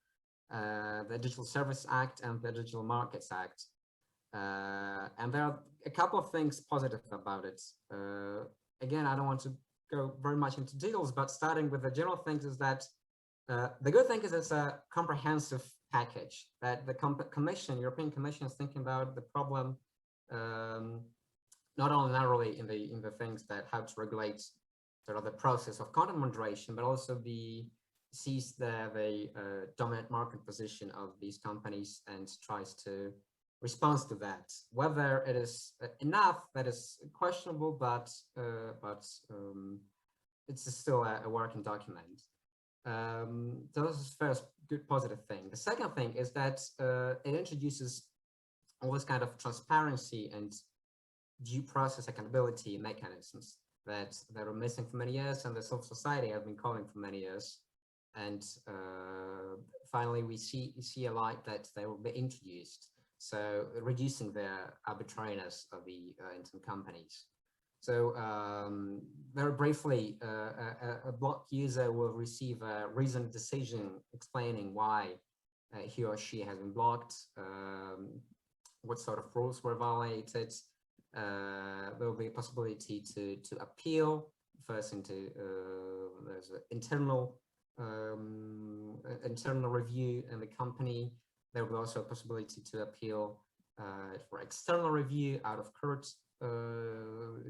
the Digital Service Act and the Digital Markets Act. And there are a couple of things positive about it. Again, I don't want to go very much into details, but starting with the general things is that the good thing is it's a comprehensive package that the European Commission is thinking about the problem, not only narrowly in the things that how to regulate sort of the process of content moderation, but also sees the dominant market position of these companies and tries to respond to that. Whether it is enough, that is questionable, but it's still a working document. So this is the first good positive thing. The second thing is that it introduces all this kind of transparency and due process accountability mechanisms that were missing for many years, and the civil society have been calling for many years. And finally, we see a light that they will be introduced. So reducing the arbitrariness of the internet companies. So very briefly, a blocked user will receive a reasoned decision explaining why he or she has been blocked, what sort of rules were violated. There will be a possibility to appeal first into there's an internal review in the company. There will be also a possibility to appeal for external review out of court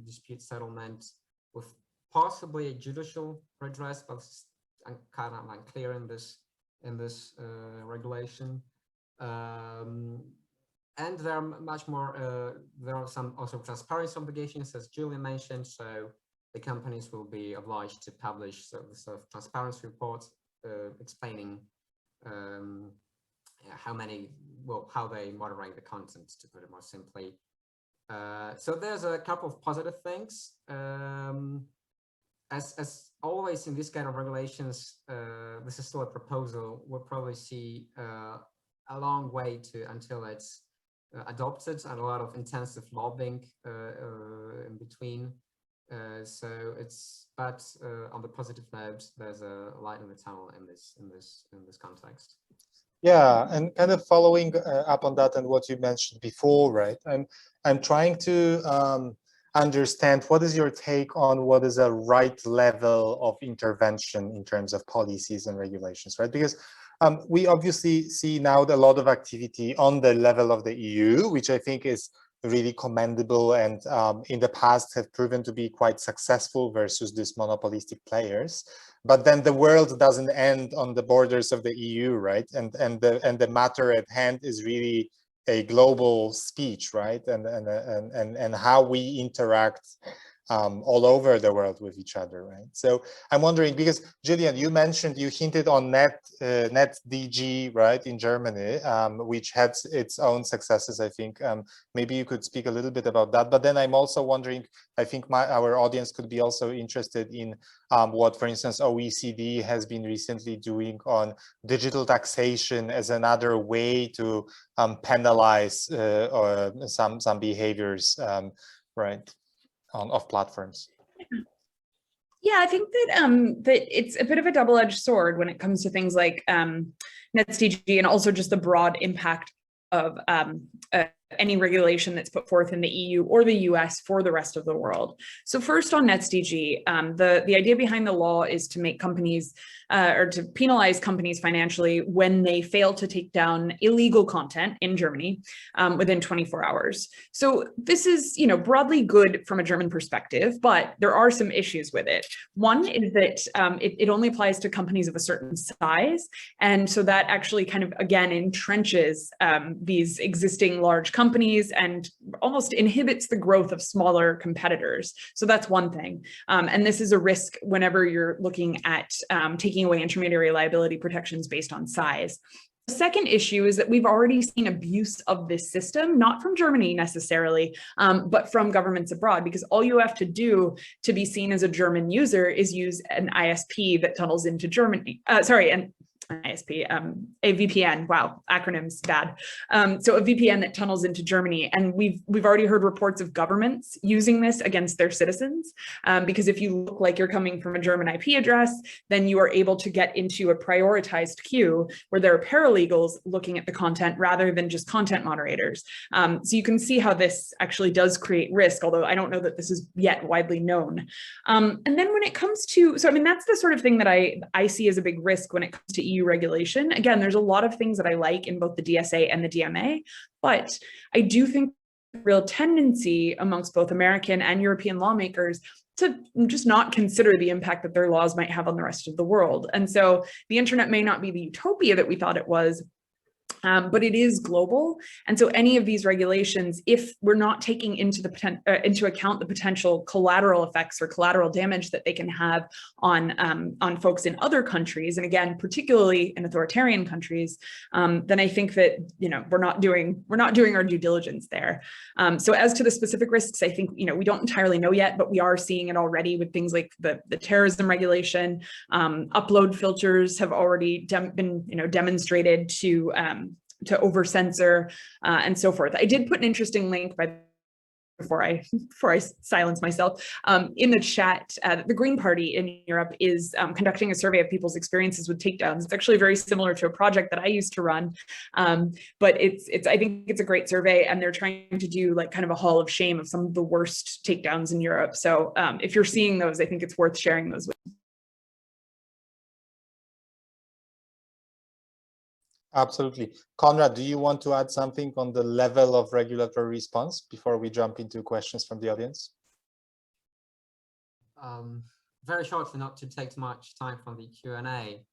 dispute settlement with possibly a judicial redress, but I'm kind of unclear in this regulation. And there are much more. There are some also transparency obligations, as Jillian mentioned. So the companies will be obliged to publish sort of transparency reports explaining how they moderate the content, to put it more simply. So there's a couple of positive things. As always in this kind of regulations, this is still a proposal. We'll probably see a long way until it's adopted, and a lot of intensive lobbying in between. But on the positive note, there's a light in the tunnel in this context. Yeah, and kind of following up on that and what you mentioned before, right? I'm trying to understand what is your take on what is a right level of intervention in terms of policies and regulations, right? Because we obviously see now a lot of activity on the level of the EU, which I think is really commendable and in the past have proven to be quite successful versus these monopolistic players. But then the world doesn't end on the borders of the EU, right? And the matter at hand is really a global speech, right? And how we interact all over the world with each other, right? So I'm wondering, because Jillian, you mentioned, you hinted on NetDG, right, in Germany, which had its own successes, I think. Maybe you could speak a little bit about that. But then I'm also wondering, I think our audience could be also interested in what, for instance, OECD has been recently doing on digital taxation as another way to penalize some behaviors, right? Of platforms. Yeah, I think that that it's a bit of a double-edged sword when it comes to things like NetDG and also just the broad impact of any regulation that's put forth in the EU or the US for the rest of the world. So first on NetDG, the idea behind the law is to make companies or to penalize companies financially when they fail to take down illegal content in Germany within 24 hours. So this is, you know, broadly good from a German perspective, but there are some issues with it. One is that it only applies to companies of a certain size. And so that actually kind of, again, entrenches these existing large companies and almost inhibits the growth of smaller competitors. So that's one thing. And this is a risk whenever you're looking at taking away intermediary liability protections based on size. The second issue is that we've already seen abuse of this system, not from Germany necessarily, but from governments abroad, because all you have to do to be seen as a German user is use an ISP that tunnels into Germany. ISP, a VPN. Wow, acronyms bad. So a VPN that tunnels into Germany, and we've already heard reports of governments using this against their citizens, because if you look like you're coming from a German IP address, then you are able to get into a prioritized queue where there are paralegals looking at the content rather than just content moderators. So you can see how this actually does create risk, although I don't know that this is yet widely known. And then when it comes to, so I mean, that's the sort of thing that I see as a big risk when it comes to EU regulation. Again, there's a lot of things that I like in both the DSA and the DMA, but I do think the real tendency amongst both American and European lawmakers to just not consider the impact that their laws might have on the rest of the world. And so the internet may not be the utopia that we thought it was, but it is global. And so any of these regulations, if we're not taking into account the potential collateral effects or collateral damage that they can have on folks in other countries, and again, particularly in authoritarian countries, then I think that, you know, we're not doing our due diligence there. So as to the specific risks, I think, you know, we don't entirely know yet, but we are seeing it already with things like the terrorism regulation. Upload filters have already been, you know, demonstrated to over censor and so forth. I did put an interesting link before I silence myself in the chat. The Green Party in Europe is conducting a survey of people's experiences with takedowns. It's actually very similar to a project that I used to run, but I think it's a great survey, and they're trying to do like kind of a hall of shame of some of the worst takedowns in Europe. So if you're seeing those, I think it's worth sharing those with you. Absolutely. Konrad, do you want to add something on the level of regulatory response before we jump into questions from the audience? Very shortly, not to take too much time from the Q&A.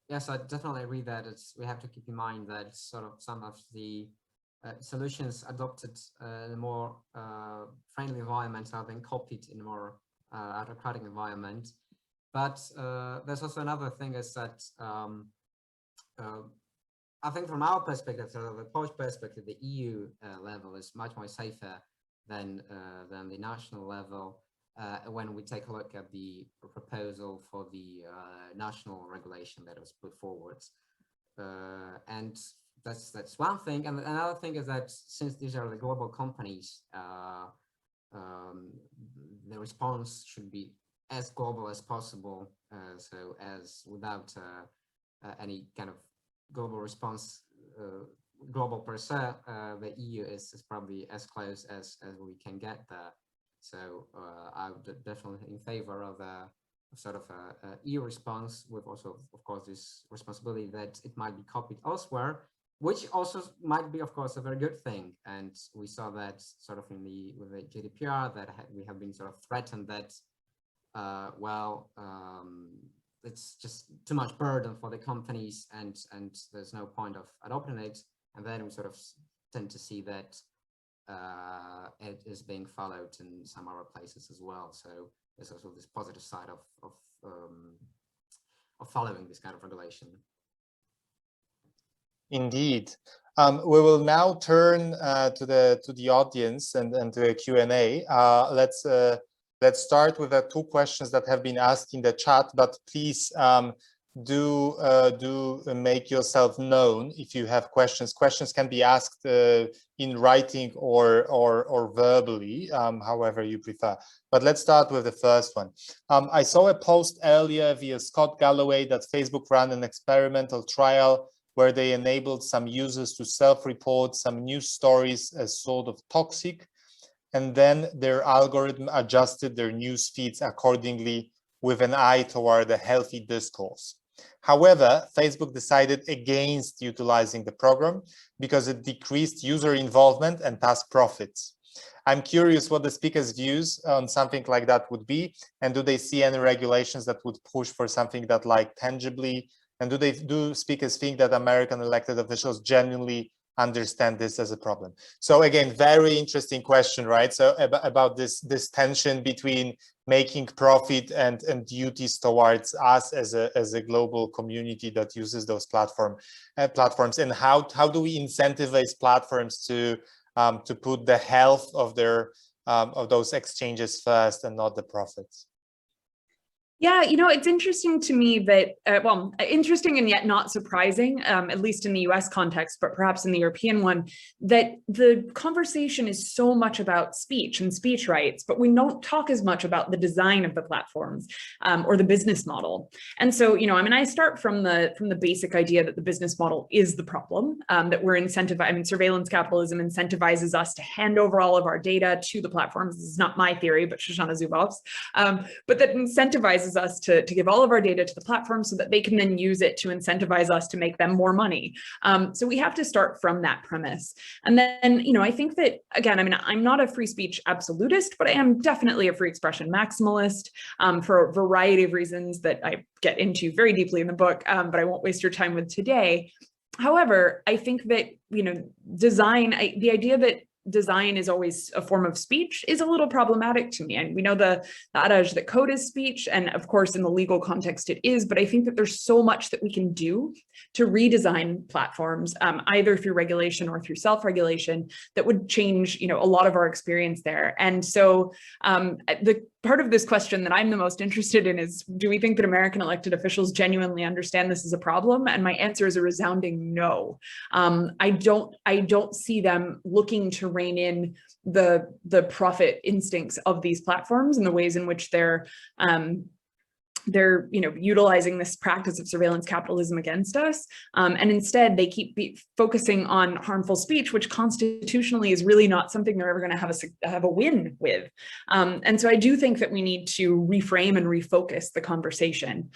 Yes, I definitely agree that we have to keep in mind that sort of some of the solutions adopted in a more friendly environment are being copied in a more autocratic environment. But there's also another thing is that I think from our perspective, so the Polish perspective, the EU level is much more safer than the national level when we take a look at the proposal for the national regulation that was put forward. And that's one thing. And another thing is that since these are the global companies, the response should be as global as possible. So as without any kind of global response, global per se, the EU is probably as close as we can get there. So I would definitely in favor of a sort of a EU response, with also, of course, this responsibility that it might be copied elsewhere, which also might be, of course, a very good thing. And we saw that sort of with the GDPR, that we have been sort of threatened that, it's just too much burden for the companies, and there's no point of adopting it. And then we sort of tend to see that it is being followed in some other places as well. So there's also this positive side of following this kind of regulation. Indeed. We will now turn to the audience and to a Q&A. Let's start with the two questions that have been asked in the chat, but please do make yourself known if you have questions. Questions can be asked in writing or verbally, however you prefer. But let's start with the first one. I saw a post earlier via Scott Galloway that Facebook ran an experimental trial where they enabled some users to self-report some news stories as sort of toxic, and then their algorithm adjusted their news feeds accordingly with an eye toward a healthy discourse. However, Facebook decided against utilizing the program because it decreased user involvement and thus profits. I'm curious what the speaker's views on something like that would be, and do they see any regulations that would push for something that like tangibly, and do speakers think that American elected officials genuinely understand this as a problem? So again, very interesting question, right? So about this tension between making profit and duties towards us as a global community that uses those platforms, and how do we incentivize platforms to put the health of their of those exchanges first and not the profits? Yeah, it's interesting to me that, well, interesting and yet not surprising, at least in the US context, but perhaps in the European one, that the conversation is so much about speech and speech rights, but we don't talk as much about the design of the platforms or the business model. And so, I start from the basic idea that the business model is the problem, that we're incentivized. Surveillance capitalism incentivizes us to hand over all of our data to the platforms. This is not my theory, but Shoshana Zuboff's, but that incentivizes us to give all of our data to the platform so that they can then use it to incentivize us to make them more money. So we have to start from that premise. And then, I think that, again, I'm not a free speech absolutist, but I am definitely a free expression maximalist for a variety of reasons that I get into very deeply in the book, but I won't waste your time with today. However, I think that, design, the idea that design is always a form of speech is a little problematic to me. And we know the adage that code is speech, and of course in the legal context it is, but I think that there's so much that we can do to redesign platforms, either through regulation or through self-regulation, that would change, a lot of our experience there. And so the part of this question that I'm the most interested in is, do we think that American elected officials genuinely understand this as a problem? And my answer is a resounding no. I don't see them looking to rein in the profit instincts of these platforms and the ways in which they're utilizing this practice of surveillance capitalism against us. And instead they keep focusing on harmful speech, which constitutionally is really not something they're ever going to have a win with. And so I do think that we need to reframe and refocus the conversation.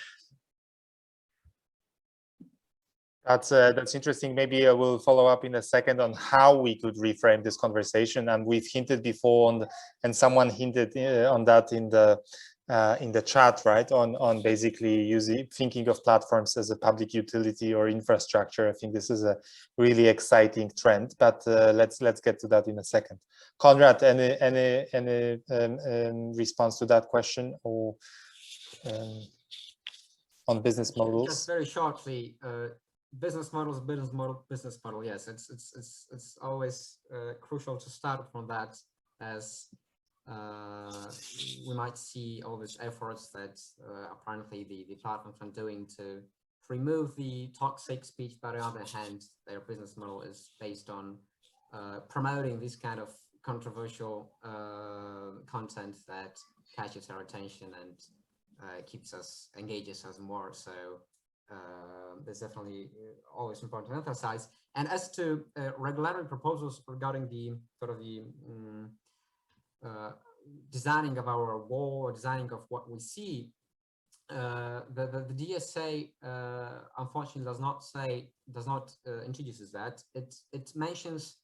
That's interesting. Maybe I will follow up in a second on how we could reframe this conversation. And we've hinted before and someone hinted on that in the chat, right? On basically thinking of platforms as a public utility or infrastructure. I think this is a really exciting trend, but let's get to that in a second. Konrad, any response to that question or on business models? Just very shortly. Business model. Yes, it's always crucial to start from that, as we might see all these efforts that apparently the platforms are doing to remove the toxic speech, but on the other hand, their business model is based on promoting this kind of controversial content that catches our attention and engages us more. So that's definitely always important to emphasize. And as to regulatory proposals regarding the sort of the designing of our wall or designing of what we see, the DSA unfortunately does not introduces that. It mentions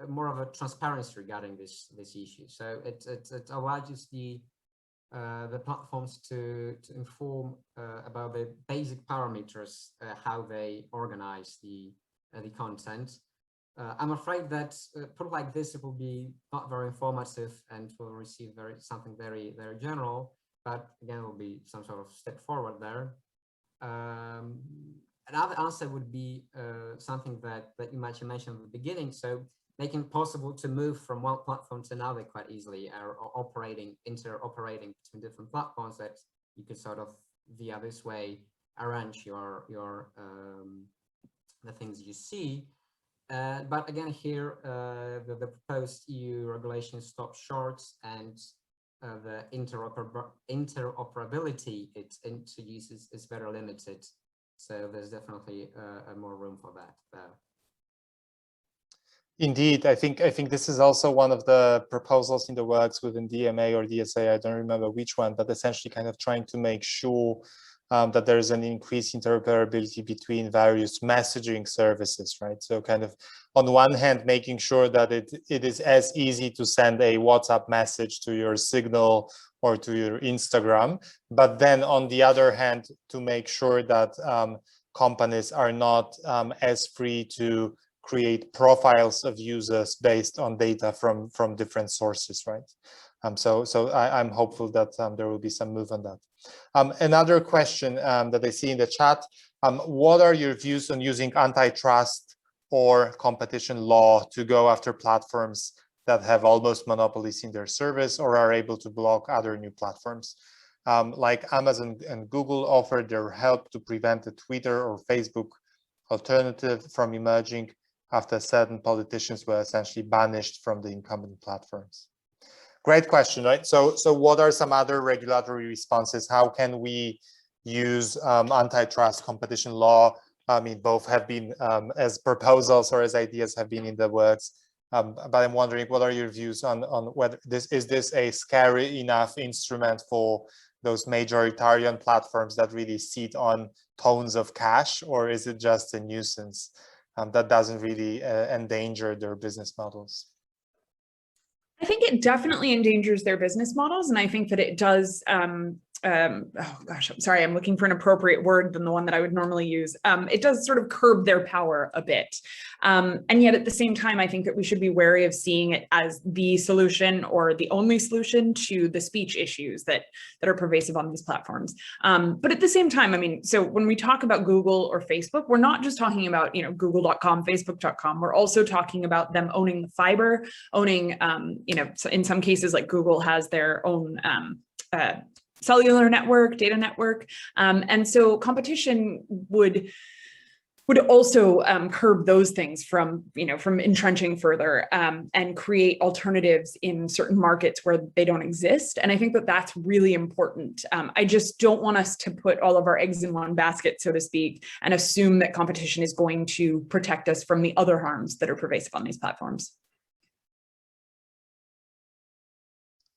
more of a transparency regarding this issue. So it allows the platforms to inform about the basic parameters, how they organize the content. I'm afraid that put like this, it will be not very informative and will receive something very general. But again, it will be some sort of step forward there. Another answer would be something that you might mention at the beginning. So making it possible to move from one platform to another quite easily, or interoperating between different platforms, that you could sort of via this way arrange your the things you see. But again, here the proposed EU regulation stops short, and the interoperability it introduces is very limited. So there's definitely more room for that there. Indeed, I think this is also one of the proposals in the works within DMA or DSA. I don't remember which one, but essentially kind of trying to make sure that there is an increased interoperability between various messaging services, right? So kind of on one hand, making sure that it is as easy to send a WhatsApp message to your Signal or to your Instagram, but then on the other hand, to make sure that companies are not as free to create profiles of users based on data from different sources, right? So I'm hopeful that there will be some move on that. Another question that I see in the chat, what are your views on using antitrust or competition law to go after platforms that have almost monopolies in their service or are able to block other new platforms? Like Amazon and Google offered their help to prevent the Twitter or Facebook alternative from emerging after certain politicians were essentially banished from the incumbent platforms. Great question, right? So what are some other regulatory responses? How can we use antitrust competition law? I mean, both have been as proposals or as ideas have been in the works. But I'm wondering, what are your views on whether this is a scary enough instrument for those majoritarian platforms that really sit on tons of cash, or is it just a nuisance that doesn't really endanger their business models? I think it definitely endangers their business models, and I think that it does. Oh gosh, I'm sorry, I'm looking for an appropriate word than the one that I would normally use. It does sort of curb their power a bit. And yet at the same time, I think that we should be wary of seeing it as the solution or the only solution to the speech issues that are pervasive on these platforms. But at the same time, I mean, so when we talk about Google or Facebook, we're not just talking about, you know, google.com, facebook.com. We're also talking about them owning the fiber, owning, you know, in some cases like Google has their own cellular network, data network. And so competition would also curb those things from, you know, from entrenching further and create alternatives in certain markets where they don't exist. And I think that that's really important. I just don't want us to put all of our eggs in one basket, so to speak, and assume that competition is going to protect us from the other harms that are pervasive on these platforms.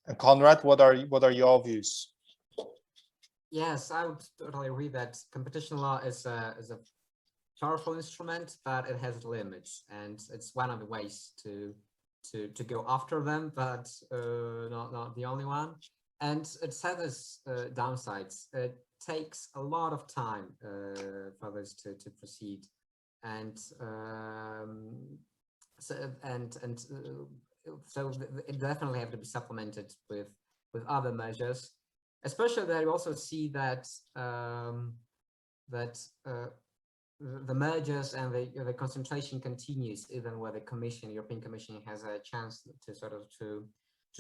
And Conrad, what are your views? Yes, I would totally agree that competition law is a powerful instrument, but it has limits, and it's one of the ways to go after them, but not the only one. And it has its downsides. It takes a lot of time for this to proceed, and so it definitely have to be supplemented with other measures. Especially that you also see that the mergers and the concentration continues, even where the European Commission has a chance to sort of to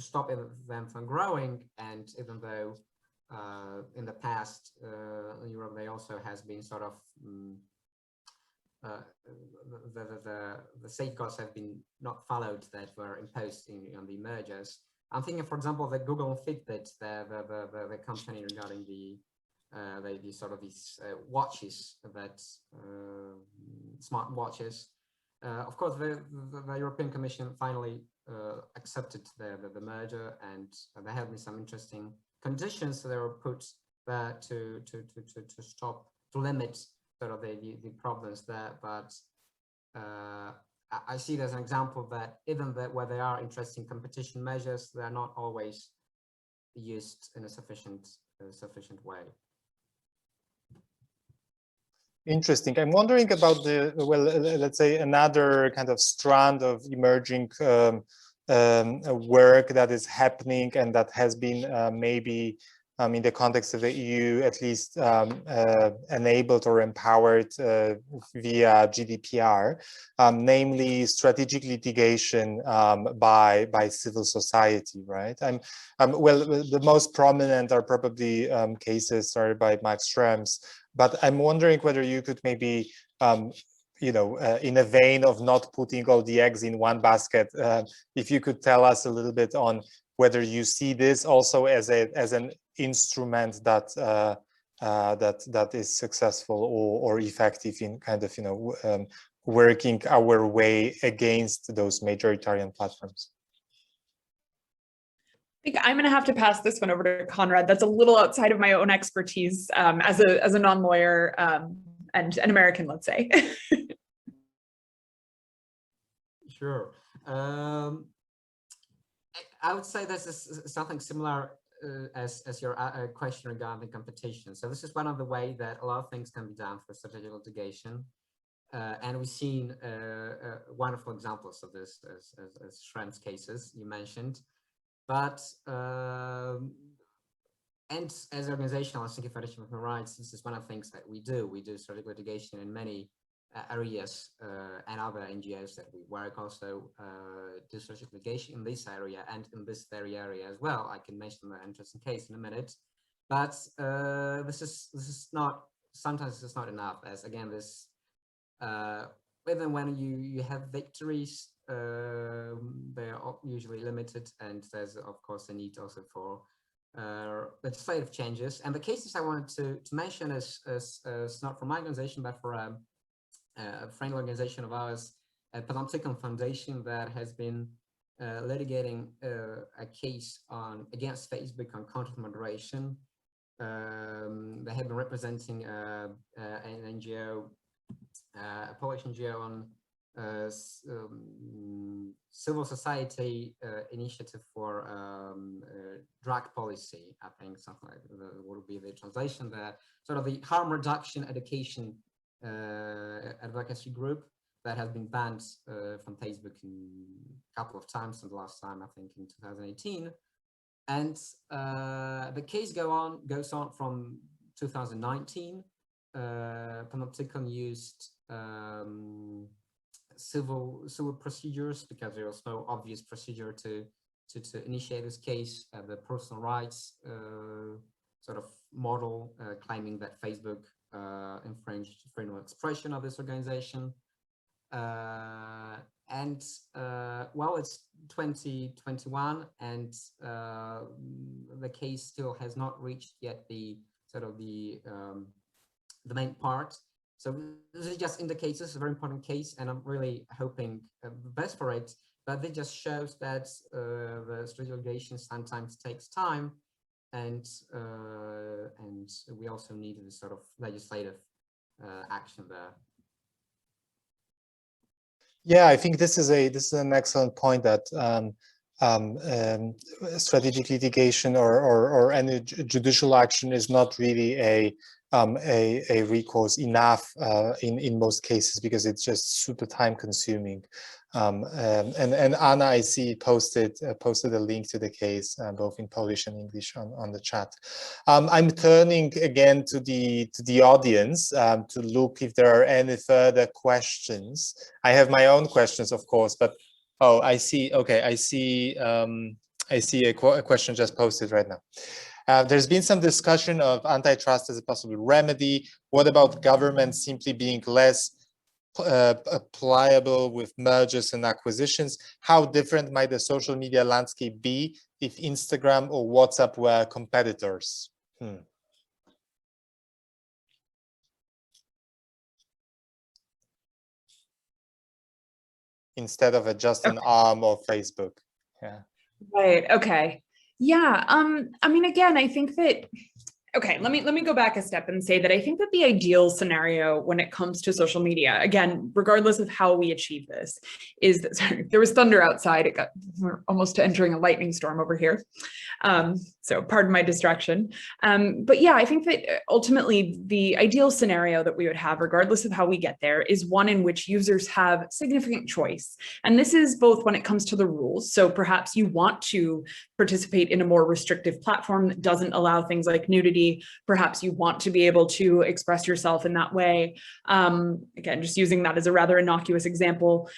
stop them from growing. And even though in the past, in Europe, there also has been sort of the safeguards have been not followed that were imposed on the mergers. I'm thinking, for example, the Google and Fitbit, the company regarding the sort of these watches, that smart watches. Of course, the European Commission finally accepted the merger, and there have been some interesting conditions that were put to stop, to limit sort of the problems there. But I see it as an example that even where there are interesting competition measures, they are not always used in a sufficient way. Interesting. I'm wondering about let's say another kind of strand of emerging work that is happening and that has been maybe in the context of the EU, at least enabled or empowered via GDPR, namely strategic litigation by civil society, right? Well, the most prominent are probably cases started by Max Schrems, but I'm wondering whether you could maybe, you know, in a vein of not putting all the eggs in one basket, if you could tell us a little bit on whether you see this also as an instrument that that is successful or effective in kind of, you know, working our way against those majoritarian platforms. I think I'm going to have to pass this one over to Konrad. That's a little outside of my own expertise as a non-lawyer and an American, let's say. Sure. I would say this is something similar as your question regarding competition. So this is one of the ways that a lot of things can be done for strategic litigation. And we've seen wonderful examples of this as Schrems cases you mentioned. But and as an organization, I think Federation of Human Rights, this is one of the things that we do. We do strategic litigation in many areas, and other NGOs that we work also do strategic litigation in this area and in this very area as well. I can mention an interesting case in a minute, but this is not, sometimes it's not enough, as again this even when you have victories, they are usually limited, and there's of course a need also for legislative changes. And the cases I wanted to mention is not from my organization, but for a friendly organization of ours, a Panopticon Foundation, that has been litigating a case against Facebook on content moderation. They have been representing an NGO, a Polish NGO, on civil society initiative for drug policy. I think something like that would be the translation there. Sort of the harm reduction education advocacy group that has been banned from Facebook a couple of times, and the last time I think in 2018. And the case goes on from 2019. Panopticon used civil procedures because there was no obvious procedure to initiate this case. The personal rights sort of model, claiming that Facebook infringed freedom of expression of this organization. And well, it's 2021, and the case still has not reached yet the sort of the main part. So this just indicates this is a very important case, and I'm really hoping the best for it. But it just shows that the strategic litigation sometimes takes time, and we also need this sort of legislative action there. Yeah, I think this is an excellent point, that strategic litigation or any judicial action is not really a recourse enough in most cases, because it's just super time consuming. And Anna, I see, posted a link to the case both in Polish and English on the chat. I'm turning again to the audience to look if there are any further questions. I have my own questions, of course, but oh, I see. Okay, I see a question just posted right now. There's been some discussion of antitrust as a possible remedy. What about government simply being less pliable with mergers and acquisitions? How different might the social media landscape be if Instagram or WhatsApp were competitors? Instead of just an arm of Facebook. Yeah. Right. Okay. Yeah. I mean, again, I think that, okay, let me go back a step and say that I think that the ideal scenario when it comes to social media, again, regardless of how we achieve this, is that, sorry, there was thunder outside. We're almost entering a lightning storm over here. So pardon my distraction. But yeah, I think that ultimately the ideal scenario that we would have, regardless of how we get there, is one in which users have significant choice. And this is both when it comes to the rules. So perhaps you want to participate in a more restrictive platform that doesn't allow things like nudity. Perhaps you want to be able to express yourself in that way. Again, just using that as a rather innocuous example.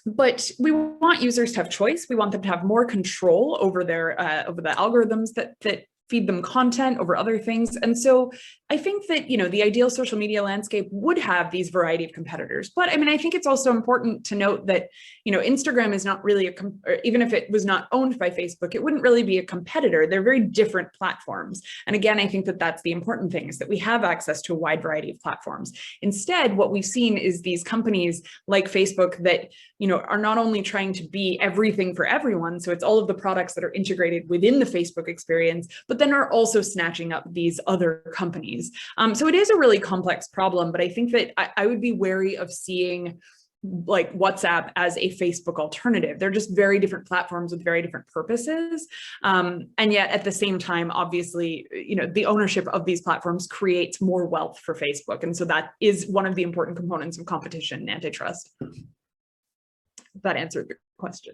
But we want users to have choice. We want them to have more control over their over the algorithms that feed them content, over other things. And so I think that, you know, the ideal social media landscape would have these variety of competitors. But I mean, I think it's also important to note that, you know, Instagram is not really even if it was not owned by Facebook, it wouldn't really be a competitor. They're very different platforms. And again, I think that that's the important thing, is that we have access to a wide variety of platforms. Instead, what we've seen is these companies like Facebook that, you know, are not only trying to be everything for everyone, so it's all of the products that are integrated within the Facebook experience, but then are also snatching up these other companies. So it is a really complex problem, but I think that I would be wary of seeing like WhatsApp as a Facebook alternative. They're just very different platforms with very different purposes. And yet at the same time, obviously, you know, the ownership of these platforms creates more wealth for Facebook. And so that is one of the important components of competition and antitrust. That answered the question.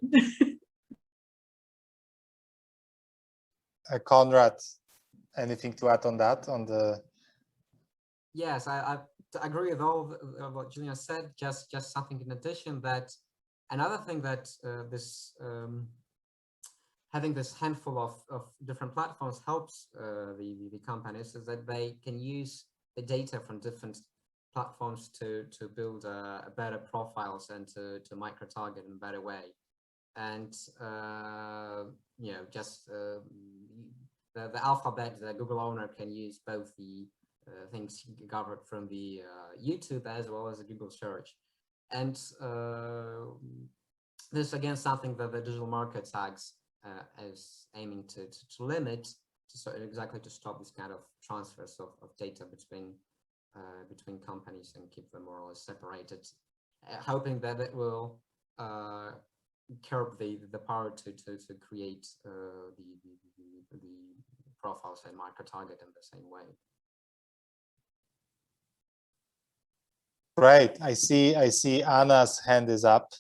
Konrad, anything to add on that? Yes, I agree with all of what Jillian said. Just something in addition, that another thing that having this handful of different platforms helps the companies is that they can use the data from different platforms to build better profiles and to micro-target in a better way. And you know, just the alphabet, the Google owner can use both the things gathered from the YouTube as well as the Google search. And this again something that the Digital Markets Act is aiming to limit, exactly to stop this kind of transfers of data between companies and keep them more or less separated, hoping that it will curb the power to create the profiles and micro-target in the same way. Right. I see Anna's hand is up.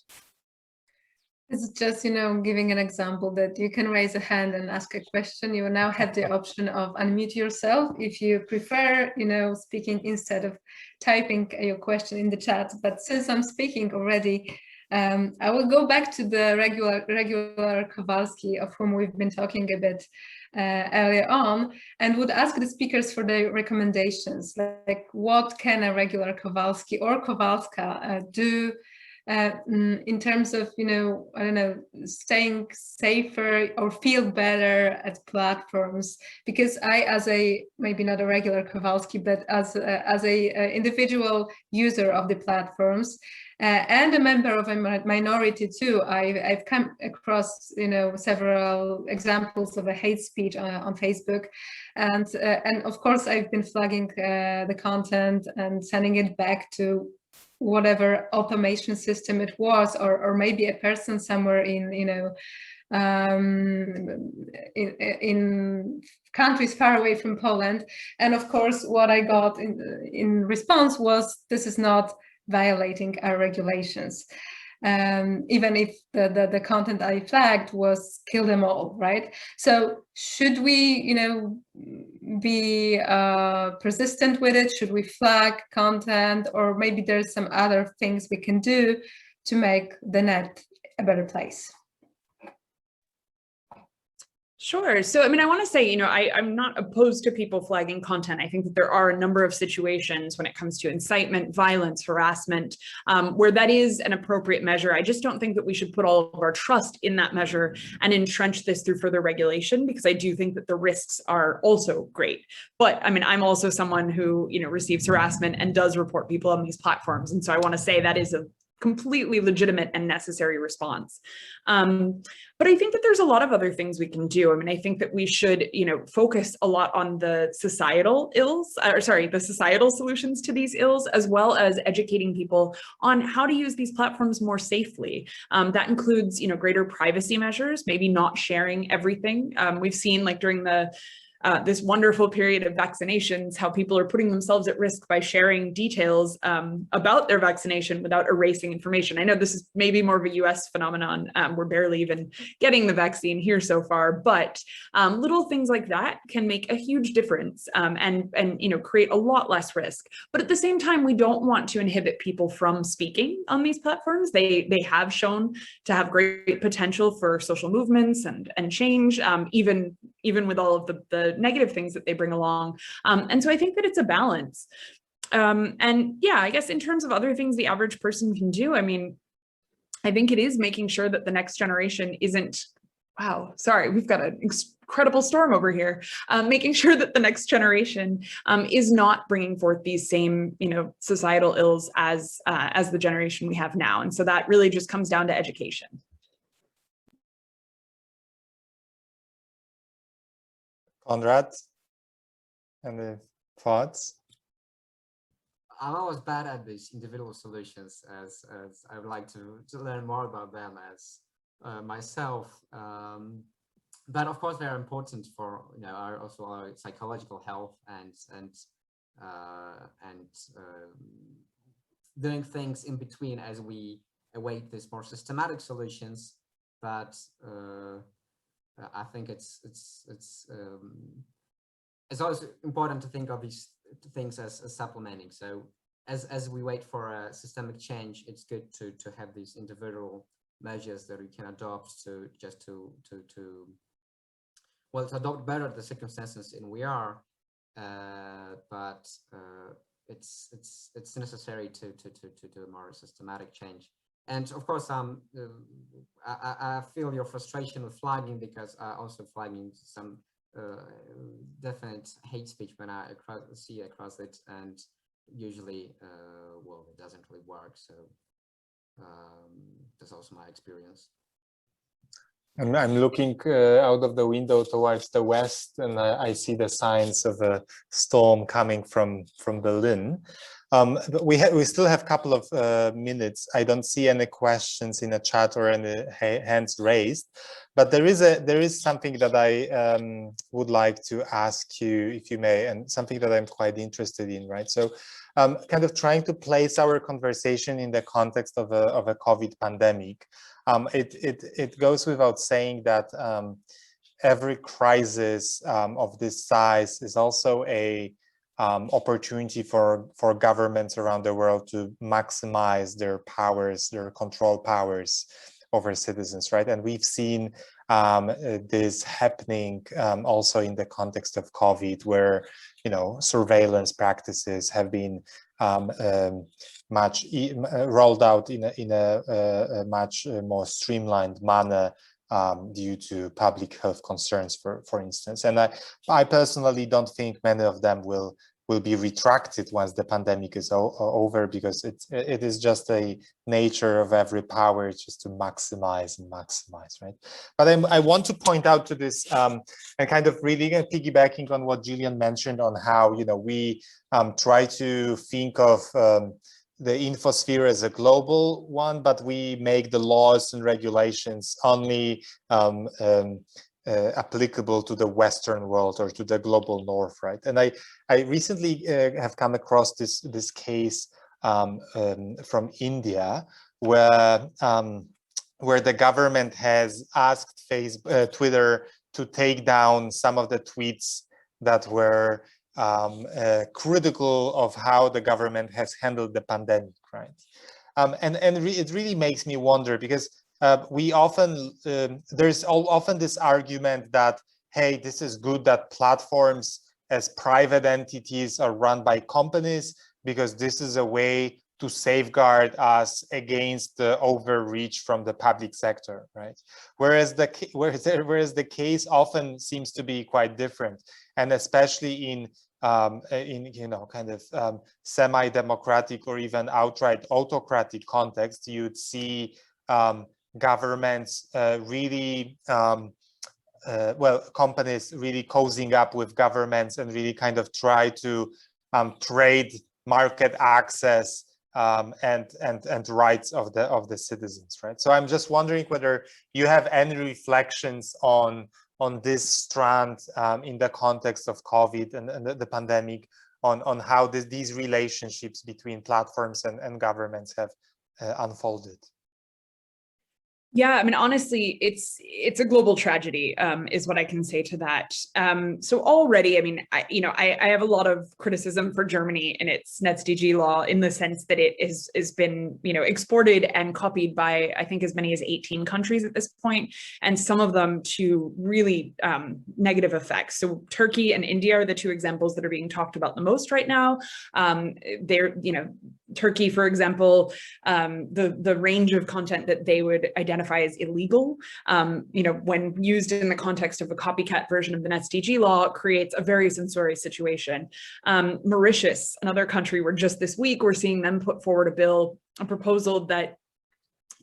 It's just, you know, giving an example that you can raise a hand and ask a question. You now have the option of unmute yourself if you prefer, you know, speaking instead of typing your question in the chat. But since I'm speaking already, I will go back to the regular Kowalski, of whom we've been talking a bit earlier on, and would ask the speakers for their recommendations. Like, what can a regular Kowalski or Kowalska do in terms of, you know, I don't know, staying safer or feel better at platforms? Because I, as a, maybe not a regular Kowalski, but as a individual user of the platforms, and a member of a minority too, I've come across, you know, several examples of a hate speech on Facebook, and of course I've been flagging the content and sending it back to whatever automation system it was, or maybe a person somewhere in, you know, in countries far away from Poland. And of course, what I got in response was, this is not violating our regulations, even if the content I flagged was kill them all, right? So should we, you know, be persistent with it? Should we flag content, or maybe there's some other things we can do to make the net a better place? Sure. So, I mean, I want to say, I'm not opposed to people flagging content. I think that there are a number of situations when it comes to incitement, violence, harassment, where that is an appropriate measure. I just don't think that we should put all of our trust in that measure and entrench this through further regulation, because I do think that the risks are also great. But I mean, I'm also someone who, receives harassment and does report people on these platforms. And so I want to say that is a completely legitimate and necessary response. But I think that there's a lot of other things we can do. I mean, I think that we should, focus a lot on the societal the societal solutions to these ills, as well as educating people on how to use these platforms more safely. That includes, greater privacy measures, maybe not sharing everything. We've seen, like, during this wonderful period of vaccinations, how people are putting themselves at risk by sharing details about their vaccination without erasing information. I know this is maybe more of a US phenomenon. We're barely even getting the vaccine here so far, but little things like that can make a huge difference and create a lot less risk. But at the same time, we don't want to inhibit people from speaking on these platforms. They have shown to have great potential for social movements and change, even with all of the negative things that they bring along. And so I think that it's a balance. And yeah, I guess in terms of other things the average person can do, I mean, I think it is making sure that the next generation isn't, wow, sorry, we've got an incredible storm over here. Making sure that the next generation is not bringing forth these same, societal ills as the generation we have now. And so that really just comes down to education. Conrad, any thoughts? I'm always bad at these individual solutions, as I would like to learn more about them as myself. But of course, they're important for our psychological health and doing things in between as we await these more systematic solutions. But I think it's always important to think of these things as supplementing. So as we wait for a systemic change, it's good to have these individual measures that we can adopt to adopt better the circumstances in we are. But it's necessary to do a more systematic change. And of course, I feel your frustration with flagging, because I also flagging some definite hate speech when I see across it, and usually, it doesn't really work. So that's also my experience. I'm looking out of the window towards the west, and I see the signs of a storm coming from Berlin. But we still have a couple of minutes. I don't see any questions in the chat or any hands raised, but there is something that I would like to ask you, if you may, and something that I'm quite interested in, right? So kind of trying to place our conversation in the context of a COVID pandemic. It goes without saying that every crisis of this size is also a opportunity for governments around the world to maximize their powers, their control powers over citizens, right? And we've seen this happening also in the context of COVID, where surveillance practices have been much rolled out in a much more streamlined manner due to public health concerns, for instance. And I personally don't think many of them will be retracted once the pandemic is over, because it is just a nature of every power just to maximize, right? But I want to point out to this and kind of really piggybacking on what Jillian mentioned on how we try to think of the infosphere as a global one, but we make the laws and regulations only applicable to the Western world or to the global North, right? And I recently have come across this case from India, where the government has asked Twitter to take down some of the tweets that were critical of how the government has handled the pandemic, right? It really makes me wonder, because we often there's often this argument that hey, this is good that platforms as private entities are run by companies, because this is a way to safeguard us against the overreach from the public sector, right? Whereas the case often seems to be quite different, and especially in you know, kind of semi-democratic or even outright autocratic context, you'd see governments really well, companies really cozying up with governments and really kind of try to trade market access and rights of the citizens, right? So I'm just wondering whether you have any reflections on this strand in the context of COVID and the pandemic, on how these relationships between platforms and governments have unfolded. Yeah, I mean, honestly, it's a global tragedy, is what I can say to that. So already, I mean, I have a lot of criticism for Germany and its NetzDG law, in the sense that it has been, exported and copied by, I think, as many as 18 countries at this point, and some of them to really negative effects. So Turkey and India are the two examples that are being talked about the most right now. Turkey, for example, the range of content that they would identify as illegal, when used in the context of a copycat version of the NetzDG law, creates a very censorious situation. Mauritius, another country where just this week we're seeing them put forward a proposal that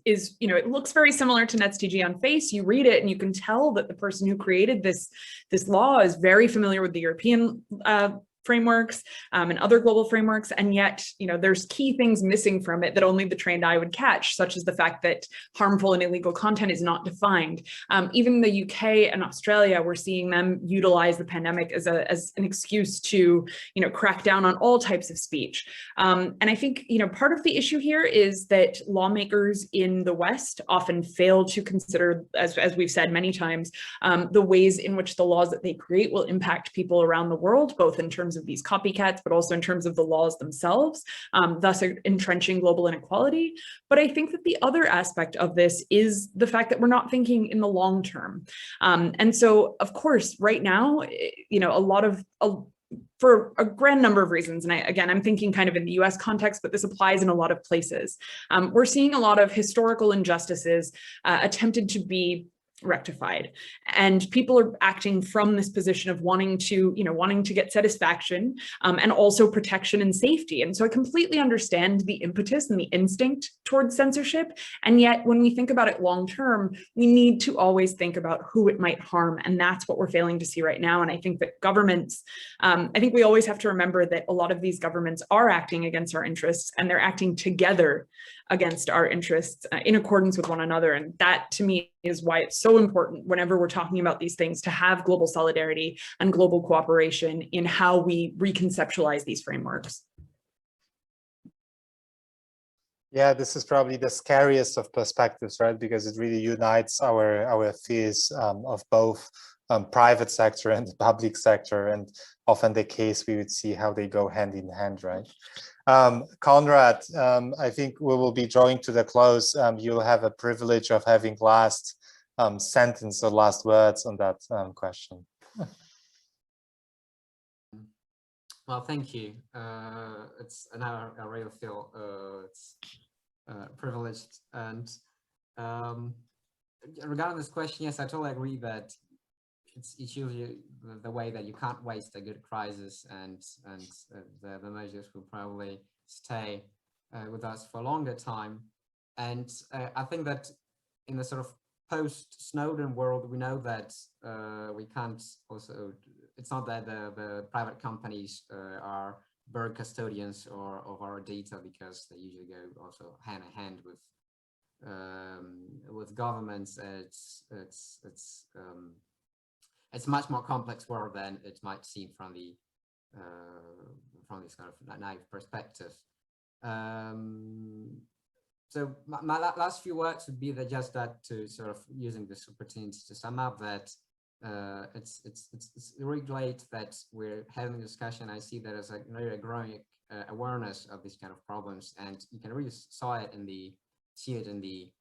is, it looks very similar to NetzDG on face. You read it and you can tell that the person who created this law is very familiar with the European frameworks and other global frameworks, and yet there's key things missing from it that only the trained eye would catch, such as the fact that harmful and illegal content is not defined. Even the UK and Australia, we're seeing them utilize the pandemic as an excuse to crack down on all types of speech. And I think part of the issue here is that lawmakers in the West often fail to consider, as we've said many times, the ways in which the laws that they create will impact people around the world, both in terms of these copycats, but also in terms of the laws themselves, thus entrenching global inequality. But I think that the other aspect of this is the fact that we're not thinking in the long term. And so, of course, right now, for a grand number of reasons, and I'm thinking kind of in the US context, but this applies in a lot of places. We're seeing a lot of historical injustices attempted to be rectified, and people are acting from this position of wanting to get satisfaction and also protection and safety. And so I completely understand the impetus and the instinct towards censorship, and yet when we think about it long term, we need to always think about who it might harm, and that's what we're failing to see right now. And I think that governments, I think we always have to remember that a lot of these governments are acting against our interests, and they're acting together against our interests in accordance with one another. And that, to me, is why it's so important whenever we're talking about these things to have global solidarity and global cooperation in how we reconceptualize these frameworks. Yeah, this is probably the scariest of perspectives, right? Because it really unites our fears of both private sector and the public sector, and often the case we would see how they go hand in hand, right? Konrad, I think we will be drawing to the close. You'll have a privilege of having last sentence or last words on that question. Well, thank you. It's an hour. I really feel it's privileged. And regarding this question, yes, I totally agree that it's usually the way that you can't waste a good crisis, and the measures will probably stay with us for a longer time. And I think that in the sort of post-Snowden world, we know that we can't also, it's not that the private companies are bird custodians of our data, because they usually go also hand in hand with governments. It's a much more complex world than it might seem from this kind of naive perspective. So my last few words would be that just that, to sort of using this opportunity to sum up, that it's really great that we're having a discussion. I see that as a really growing awareness of these kind of problems, and you can really see it in the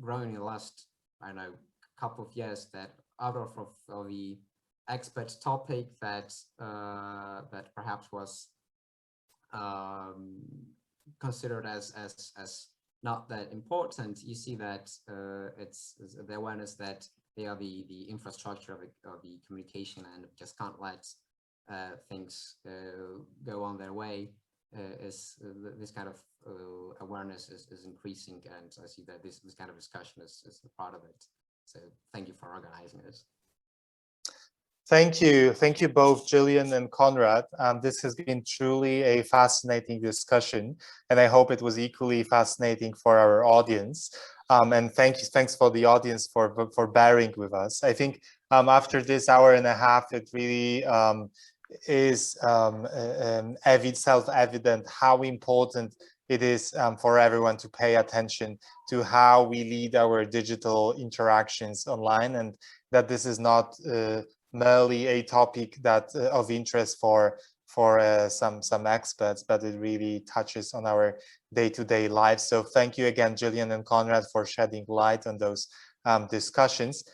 growing in the last, I don't know, couple of years, that out of the expert topic that that perhaps was considered as not that important, you see that it's the awareness that they are the infrastructure of the communication, and just can't let things go on their way. This kind of awareness is increasing, and I see that this kind of discussion is a part of it. So thank you for organizing this. Thank you both, Jillian and Konrad. This has been truly a fascinating discussion, and I hope it was equally fascinating for our audience. And thanks for the audience for bearing with us. I think after this hour and a half, it really is self-evident how important it is for everyone to pay attention to how we lead our digital interactions online, and that this is not merely a topic that of interest for some experts, but it really touches on our day-to-day lives. So thank you again, Jillian and Konrad, for shedding light on those discussions.